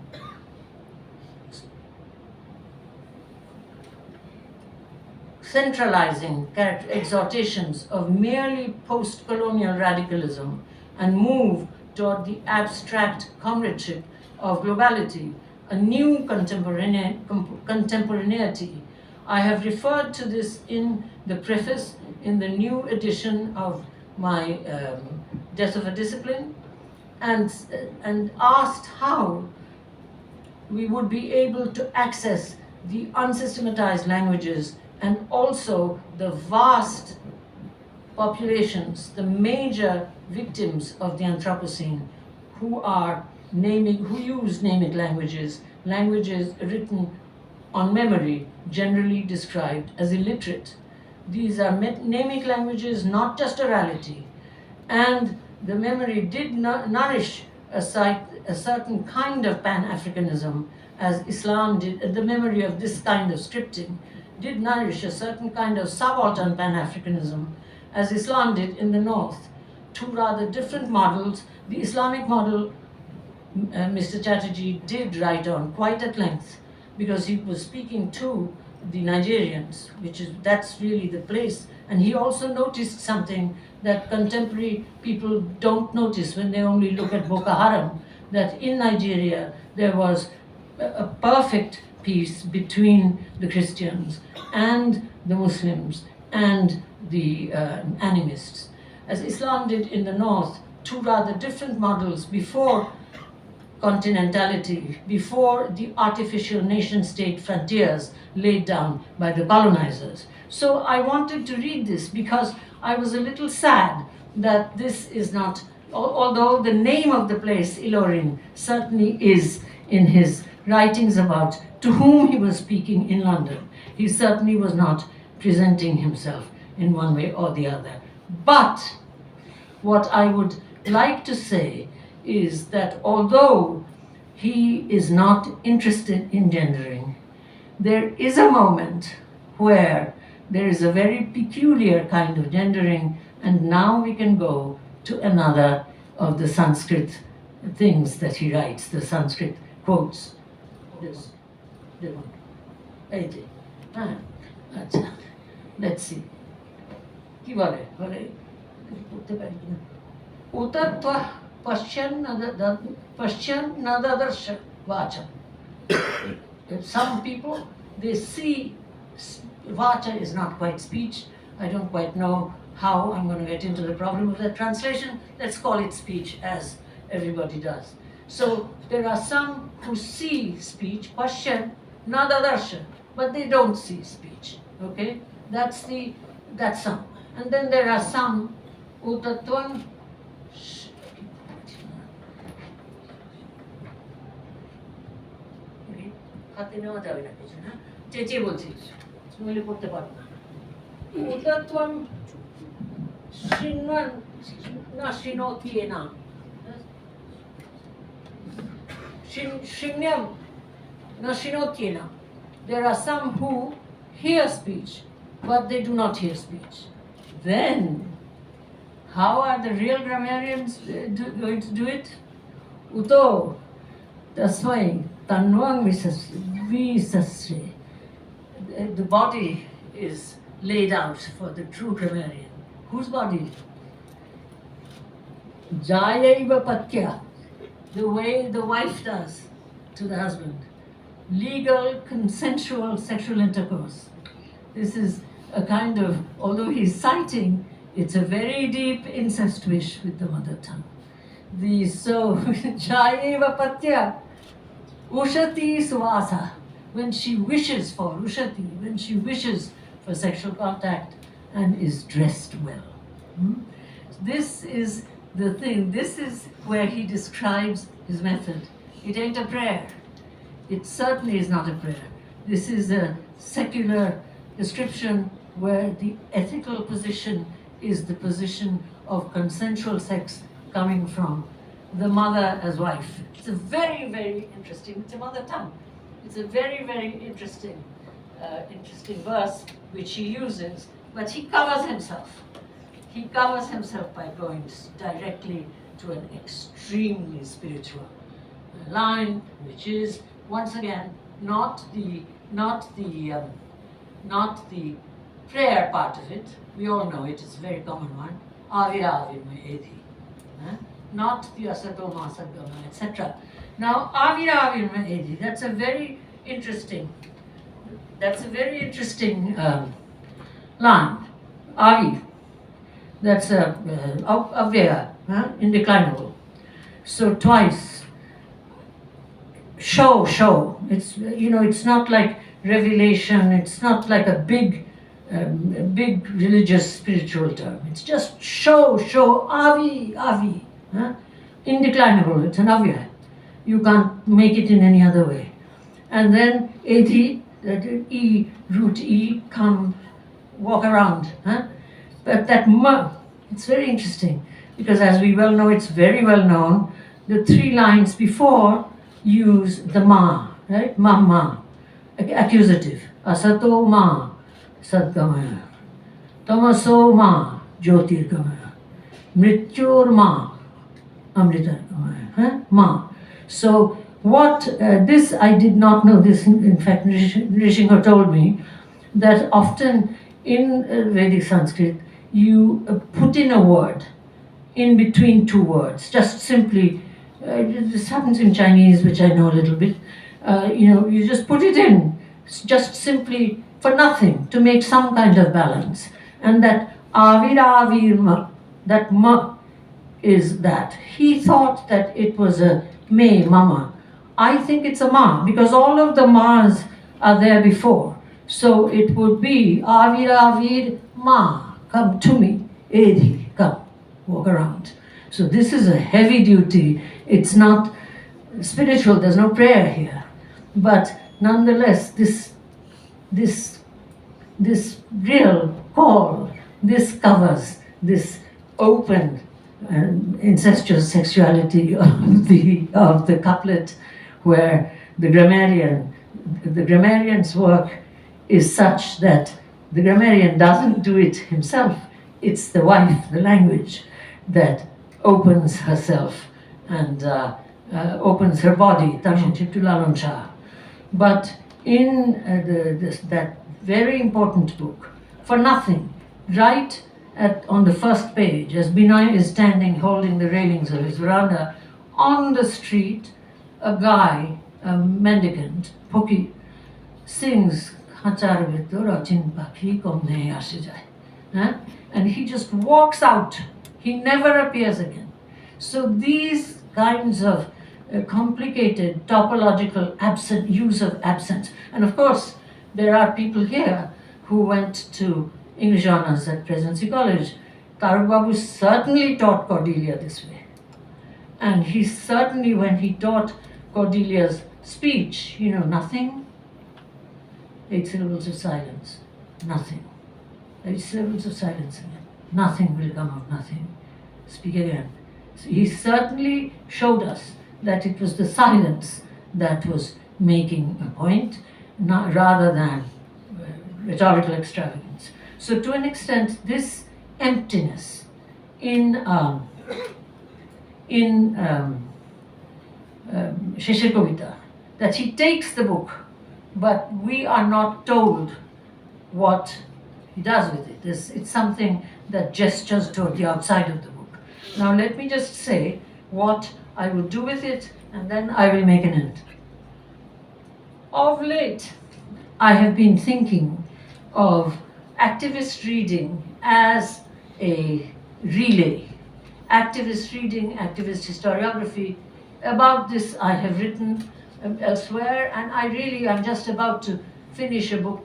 Speaker 3: centralizing exhortations of merely post-colonial radicalism and move toward the abstract comradeship of globality, a new contemporaneity. I have referred to this in the preface in the new edition of my Death of a Discipline, and asked how we would be able to access the unsystematized languages and also the vast populations, the major victims of the Anthropocene, who use naming languages, languages written on memory, generally described as illiterate. These are naming languages, not just orality. And the memory did nourish a certain kind of Pan-Africanism, as Islam did. The memory of this kind of scripting did nourish a certain kind of subaltern Pan-Africanism, as Islam did in the North. Two rather different models. The Islamic model, Mr. Chatterjee did write on quite at length, because he was speaking to the Nigerians, that's really the place. And he also noticed something that contemporary people don't notice when they only look at Boko Haram, that in Nigeria there was a perfect peace between the Christians and the Muslims and the animists. As Islam did in the North, two rather different models before continentality, before the artificial nation-state frontiers laid down by the colonizers. So I wanted to read this because I was a little sad that this is not, although the name of the place, Ilorin, certainly is in his writings about to whom he was speaking in London. He certainly was not presenting himself in one way or the other. But what I would like to say is that although he is not interested in gendering, there is a moment where there is a very peculiar kind of gendering, and now we can go to another of the Sanskrit things that he writes, the Sanskrit quotes. This one. Let's see. কি বলে পড়তে পারি কিনা উতত্ব পশ্চান নদাদর্শ vacha. Some people, they see vacha is not quite speech. I don't quite know how I'm going to get into the problem of that translation. Let's call it speech, as everybody does. So there are some who see speech, pasyan, nadadarshan, but they don't see speech. Okay, that's some. And then there are some utatvam. হাতে নেওয়া যাবে না কিছু না চেঁচিয়ে বলছি নইলে করতে পারবো না উদাত্বম শৃণ্বন না শৃণোতিয়ে না শৃণ্যম na shinotiye na. There are some who hear speech, but they do not hear speech. Then, how are the real grammarians going to do it? Uto tasmai tanvang visasre. The body is laid out for the true grammarian. Whose body? Jayaiva patya, the way the wife does to the husband. Legal, consensual sexual intercourse. This is a kind of, although he's citing, it's a very deep incest wish with the mother tongue. So, Jayeva Patya, Ushati Suvasa, when she wishes for Ushati, when she wishes for sexual contact and is dressed well. This is the thing, this is where he describes his method. It ain't a prayer. It certainly is not a prayer. This is a secular description where the ethical position is the position of consensual sex coming from the mother as wife. It's a very, very interesting, it's a mother tongue. It's a very, very interesting verse which he uses, but he covers himself. He covers himself by going directly to an extremely spiritual line, which is once again not the prayer part of it. We all know it, it's a very common one. Avira avirma edhi. Not the asatoma sadgama, etc. Now avira avirma edhi, that's a very interesting line. Avi, that's avyaya, indeclinable. So twice. Show. It's, it's not like revelation. It's not like a big religious spiritual term. It's just show, avi, indeclinable. It's an avya. You can't make it in any other way. And then edhi, root E, come, walk around. But that ma, it's very interesting because as we well know, it's very well known. The 3 lines before use the ma, right? Ma, accusative. Asato ma, sadgamaya. Tamaso ma, jyotirgamaya. Mrityur ma, amritargamaya. Ma. So what, this I did not know this, in fact Rishinghar told me that often in Vedic Sanskrit you put in a word in between 2 words, just simply. This happens in Chinese, which I know a little bit. You just put it in, just simply for nothing, to make some kind of balance. And that avira avirma, that ma is that. He thought that it was a me, mama. I think it's a ma, because all of the ma's are there before. So it would be avira avir ma, come to me, edhi, come, walk around. So this is a heavy duty. It's not spiritual, there's no prayer here. But nonetheless, this real call, this covers this open incestuous sexuality of the couplet, where the grammarian's work is such that the grammarian doesn't do it himself. It's the wife, the language, that opens herself and opens her body, but in that very important book, for nothing, right on the first page, as Binoy is standing holding the railings of his veranda, on the street, a guy, a mendicant, Poki, sings and he just walks out. He never appears again. So these kinds of complicated topological use of absence. And of course, there are people here who went to English Honours at Presidency College. Taruk Babu certainly taught Cordelia this way. And he certainly, when he taught Cordelia's speech, nothing, 8 syllables of silence, nothing. 8 syllables of silence again. Nothing will come of nothing. Speak again. So he certainly showed us that it was the silence that was making a point, rather than rhetorical extravagance. So to an extent, this emptiness in Sheshir Kavita, that he takes the book, but we are not told what he does with it. It's something that gestures toward the outside of the book. Now let me just say what I will do with it, and then I will make an end. Of late, I have been thinking of activist reading as a relay. Activist reading, activist historiography. About this I have written elsewhere, and I'm just about to finish a book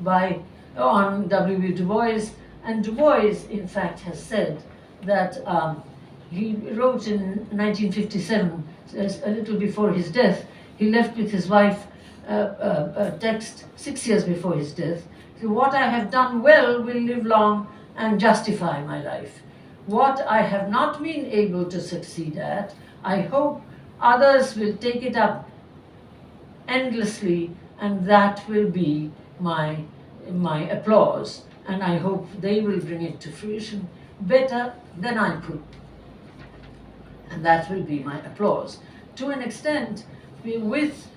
Speaker 3: on W. Du Bois, and Du Bois, in fact, has said that he wrote in 1957, a little before his death, he left with his wife a text 6 years before his death. So what I have done well will live long and justify my life. What I have not been able to succeed at, I hope others will take it up endlessly, and that will be my applause, and I hope they will bring it to fruition better than I could. And that will be my applause. To an extent, with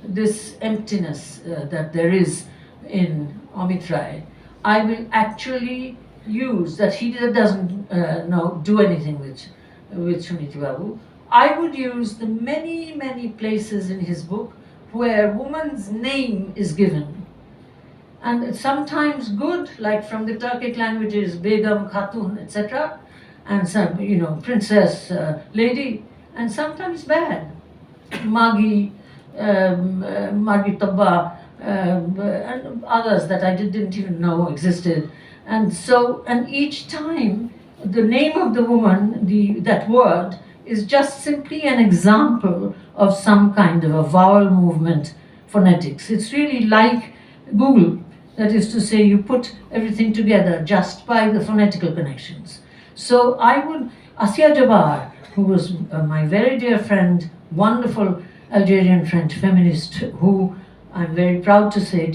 Speaker 3: this emptiness that there is in Amit Rai, I will actually use, that he doesn't do anything with Suniti Babu, I would use the many, many places in his book where woman's name is given. And sometimes good, like from the Turkic languages, Begum, Khatun, etc., and some, princess, lady, and sometimes bad, Magi, Magi Tabba, and others that I didn't even know existed. And each time, the name of the woman, that word, is just simply an example of some kind of a vowel movement phonetics. It's really like Google. That is to say, you put everything together just by the phonetical connections. So Assia Jabar, who was my very dear friend, wonderful Algerian French feminist, who I'm very proud to say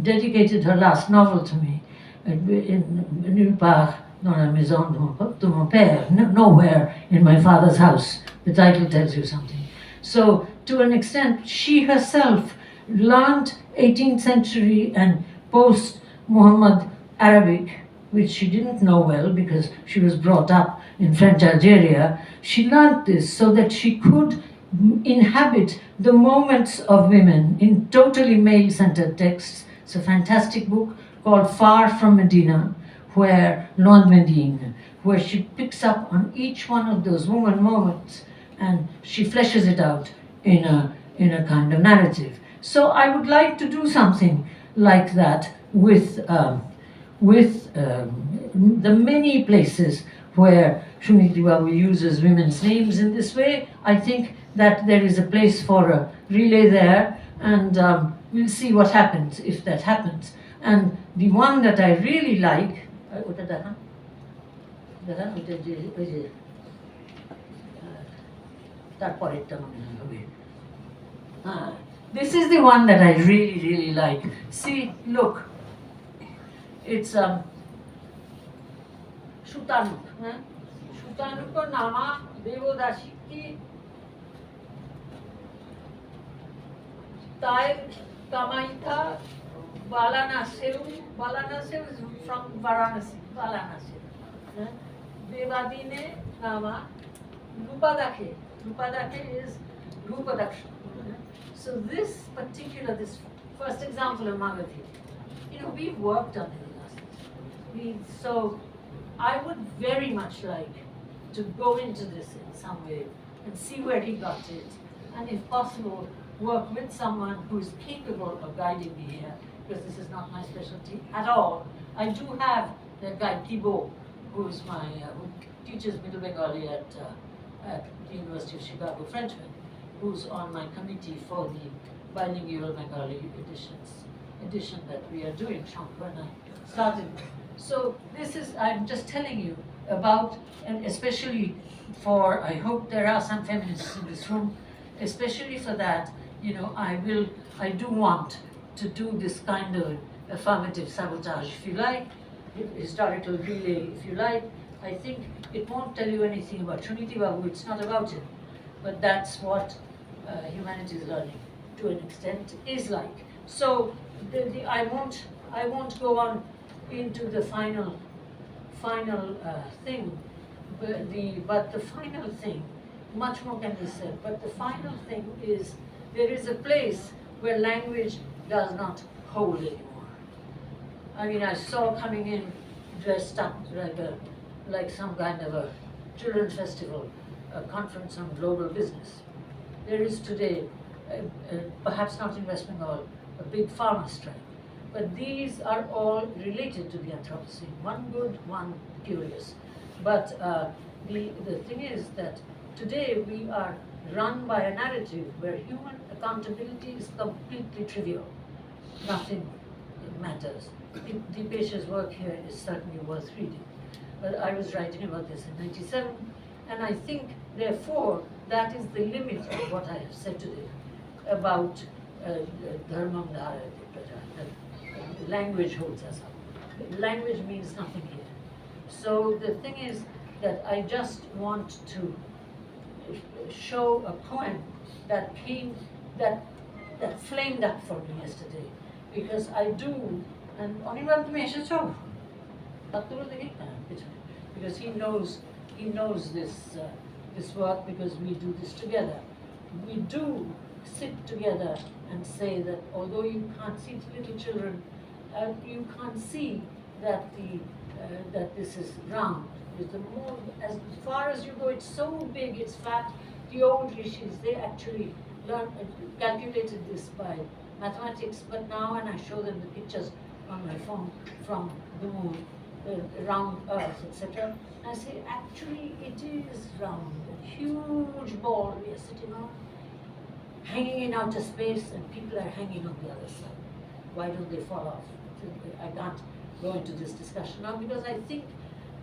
Speaker 3: dedicated her last novel to me, in Nulle part dans la maison de mon père, nowhere in my father's house. The title tells you something. So to an extent, she herself learned 18th century and post-Muhammad Arabic, which she didn't know well because she was brought up in French Algeria. She learned this so that she could inhabit the moments of women in totally male-centered texts. It's a fantastic book called Far from Medina, where she picks up on each one of those woman moments and she fleshes it out in a kind of narrative. So I would like to do something like that with the many places where Suniti Babu uses women's names in this way. I think that there is a place for a relay there, and we'll see what happens if that happens. And the one that I really like, this is the one that I really, really like. See, look, it's Shutanuk. Shutanuk ko nama Devodashi ki Tair Kamaitha Balanasev. Balanasev is from Varanasi. Balanasev. Devadine nama Rupadake. Rupadake is Rupadaksha. So this first example of Magathi, we've worked on it. So I would very much like to go into this in some way
Speaker 4: and see where he got it, and if possible, work with someone who is capable of guiding me here, because this is not my specialty at all. I do have the guy Thibault, who is my, who teaches Middle Bengali at the University of Chicago, Frenchman, who's on my committee for the bilingual Bengali edition that we are doing, Shankar and I started. So this is, I'm just telling you about, and especially for, I hope there are some feminists in this room, especially for that, you know, I do want to do this kind of affirmative sabotage, if you like, historical relay, if you like. I think it won't tell you anything about Suniti Babu, it's not about it, but that's what humanities learning to an extent is like. So I won't go on into the final thing, but the final thing, much more can be said, but the final thing is there is a place where language does not hold anymore. I mean, I saw coming in dressed up like some kind of a children's festival, a conference on global business. There is today, perhaps not in West Bengal, a big farmer strike. But these are all related to the Anthropocene, one good, one curious. But the thing is that today we are run by a narrative where human accountability is completely trivial. Nothing matters. Deepesh's work here is certainly worth reading. But I was writing about this in '97, and I think, therefore, that is the limit of what I have said today about dharmam language holds us up. Language means nothing here. So the thing is that I just want to show a poem that came, that flamed up for me yesterday, because I do, and because he knows this work, because we do this together. We do sit together and say that although you can't see little children, you can't see that that this is round. With the more, as far as you go, it's so big, it's fat. The old rishis, they actually calculated this by mathematics, but now when I show them the pictures on my phone from the moon, round Earth, etc., I say, actually it is round, a huge ball we are sitting on, hanging in outer space, and people are hanging on the other side. Why don't they fall off? I can't go into this discussion now, because I think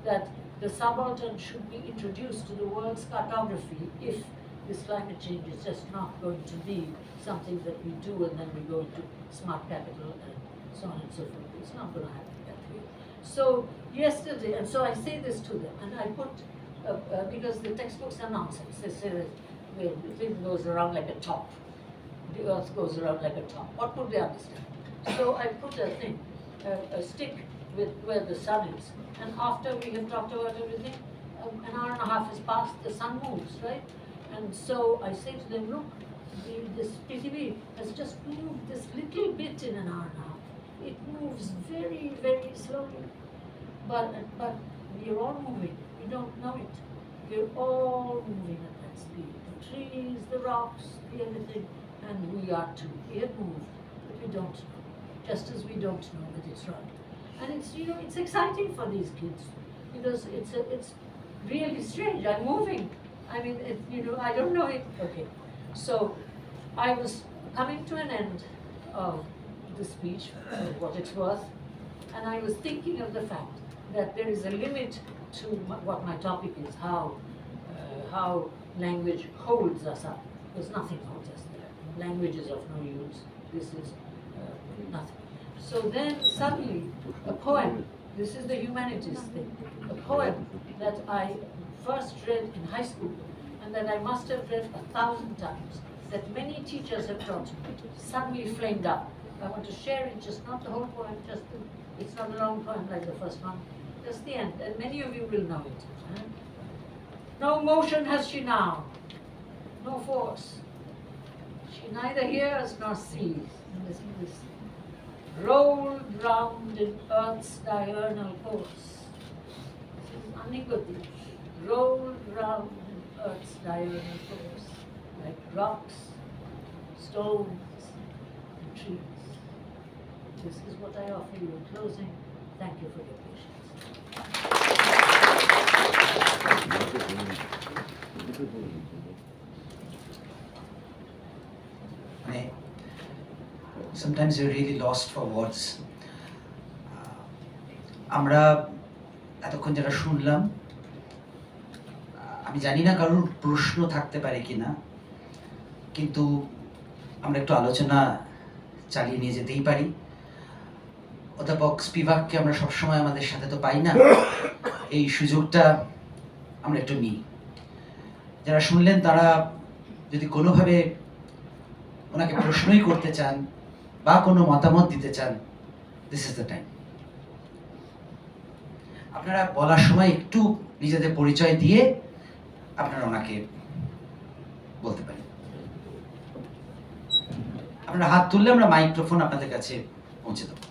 Speaker 4: that the subaltern should be introduced to the world's cartography if this climate change is just not going to be something that we do and then we go into smart capital and so on and so forth. It's not going to happen that way. So yesterday, and so I say this to them, and I put, because the textbooks are nonsense. They say that the thing goes around like a top. The earth goes around like a top. What would they understand? So I put a thing, a stick with where the sun is. And after we have talked about everything, an hour and a half has passed, the sun moves, right? And so I say to them, look, this PTV has just moved this little bit in an hour and a half. It moves very, very slowly. But we are all moving. We don't know it. We're all moving at that speed. The trees, the rocks, the everything, and we are too. We have moved, but we don't know. Just as we don't know that it's right. And it's, you know, it's exciting for these kids, because it's really strange. I'm moving. I mean, you know, I don't know it. Okay. So I was coming to an end of the speech, what it's worth, and I was thinking of the fact that there is a limit to what my topic is, how language holds us up, because nothing holds us there. Language is of no use. This is nothing. So then suddenly a poem, this is the humanities thing, a poem that I first read in high school and that I must have read 1,000 times, that many teachers have taught me, suddenly flamed up. I want to share it, just not the whole poem, just it's not a long poem like the first one, just the end, and many of you will know it. Huh? No motion has she now, no force. She neither hears nor sees. And listen to this. Rolled round in earth's diurnal course. This is Anigati. Rolled round in Earth's diurnal force, like rocks, stones, and trees. This is what I offer you in closing. Thank you for your patience.
Speaker 1: মানে sometimes you're really lost for words. আমরা এতক্ষণ যেটা শুনলাম, আমি জানি না কারোর প্রশ্ন থাকতে পারে কিনা, কিন্তু আমরা একটু আলোচনা চালিয়ে নিয়ে যেতেই পারি। অধ্যাপক স্পিভাককে আমরা সবসময় আমাদের সাথে তো পাই না, এই সুযোগটা আমরা একটু নিই। যারা শুনলেন তারা যদি কোনোভাবে ওনাকে প্রশ্নই করতে চান বা কোনো মতামত দিতে চান, দিস ইজ দ্য টাইম। আপনারা বলার সময় একটু নিজেদের পরিচয় দিয়ে আপনারা ওনাকে বলতে পারেন। আপনারা হাত তুললে আমরা মাইক্রোফোন আপনাদের কাছে পৌঁছে দেবো।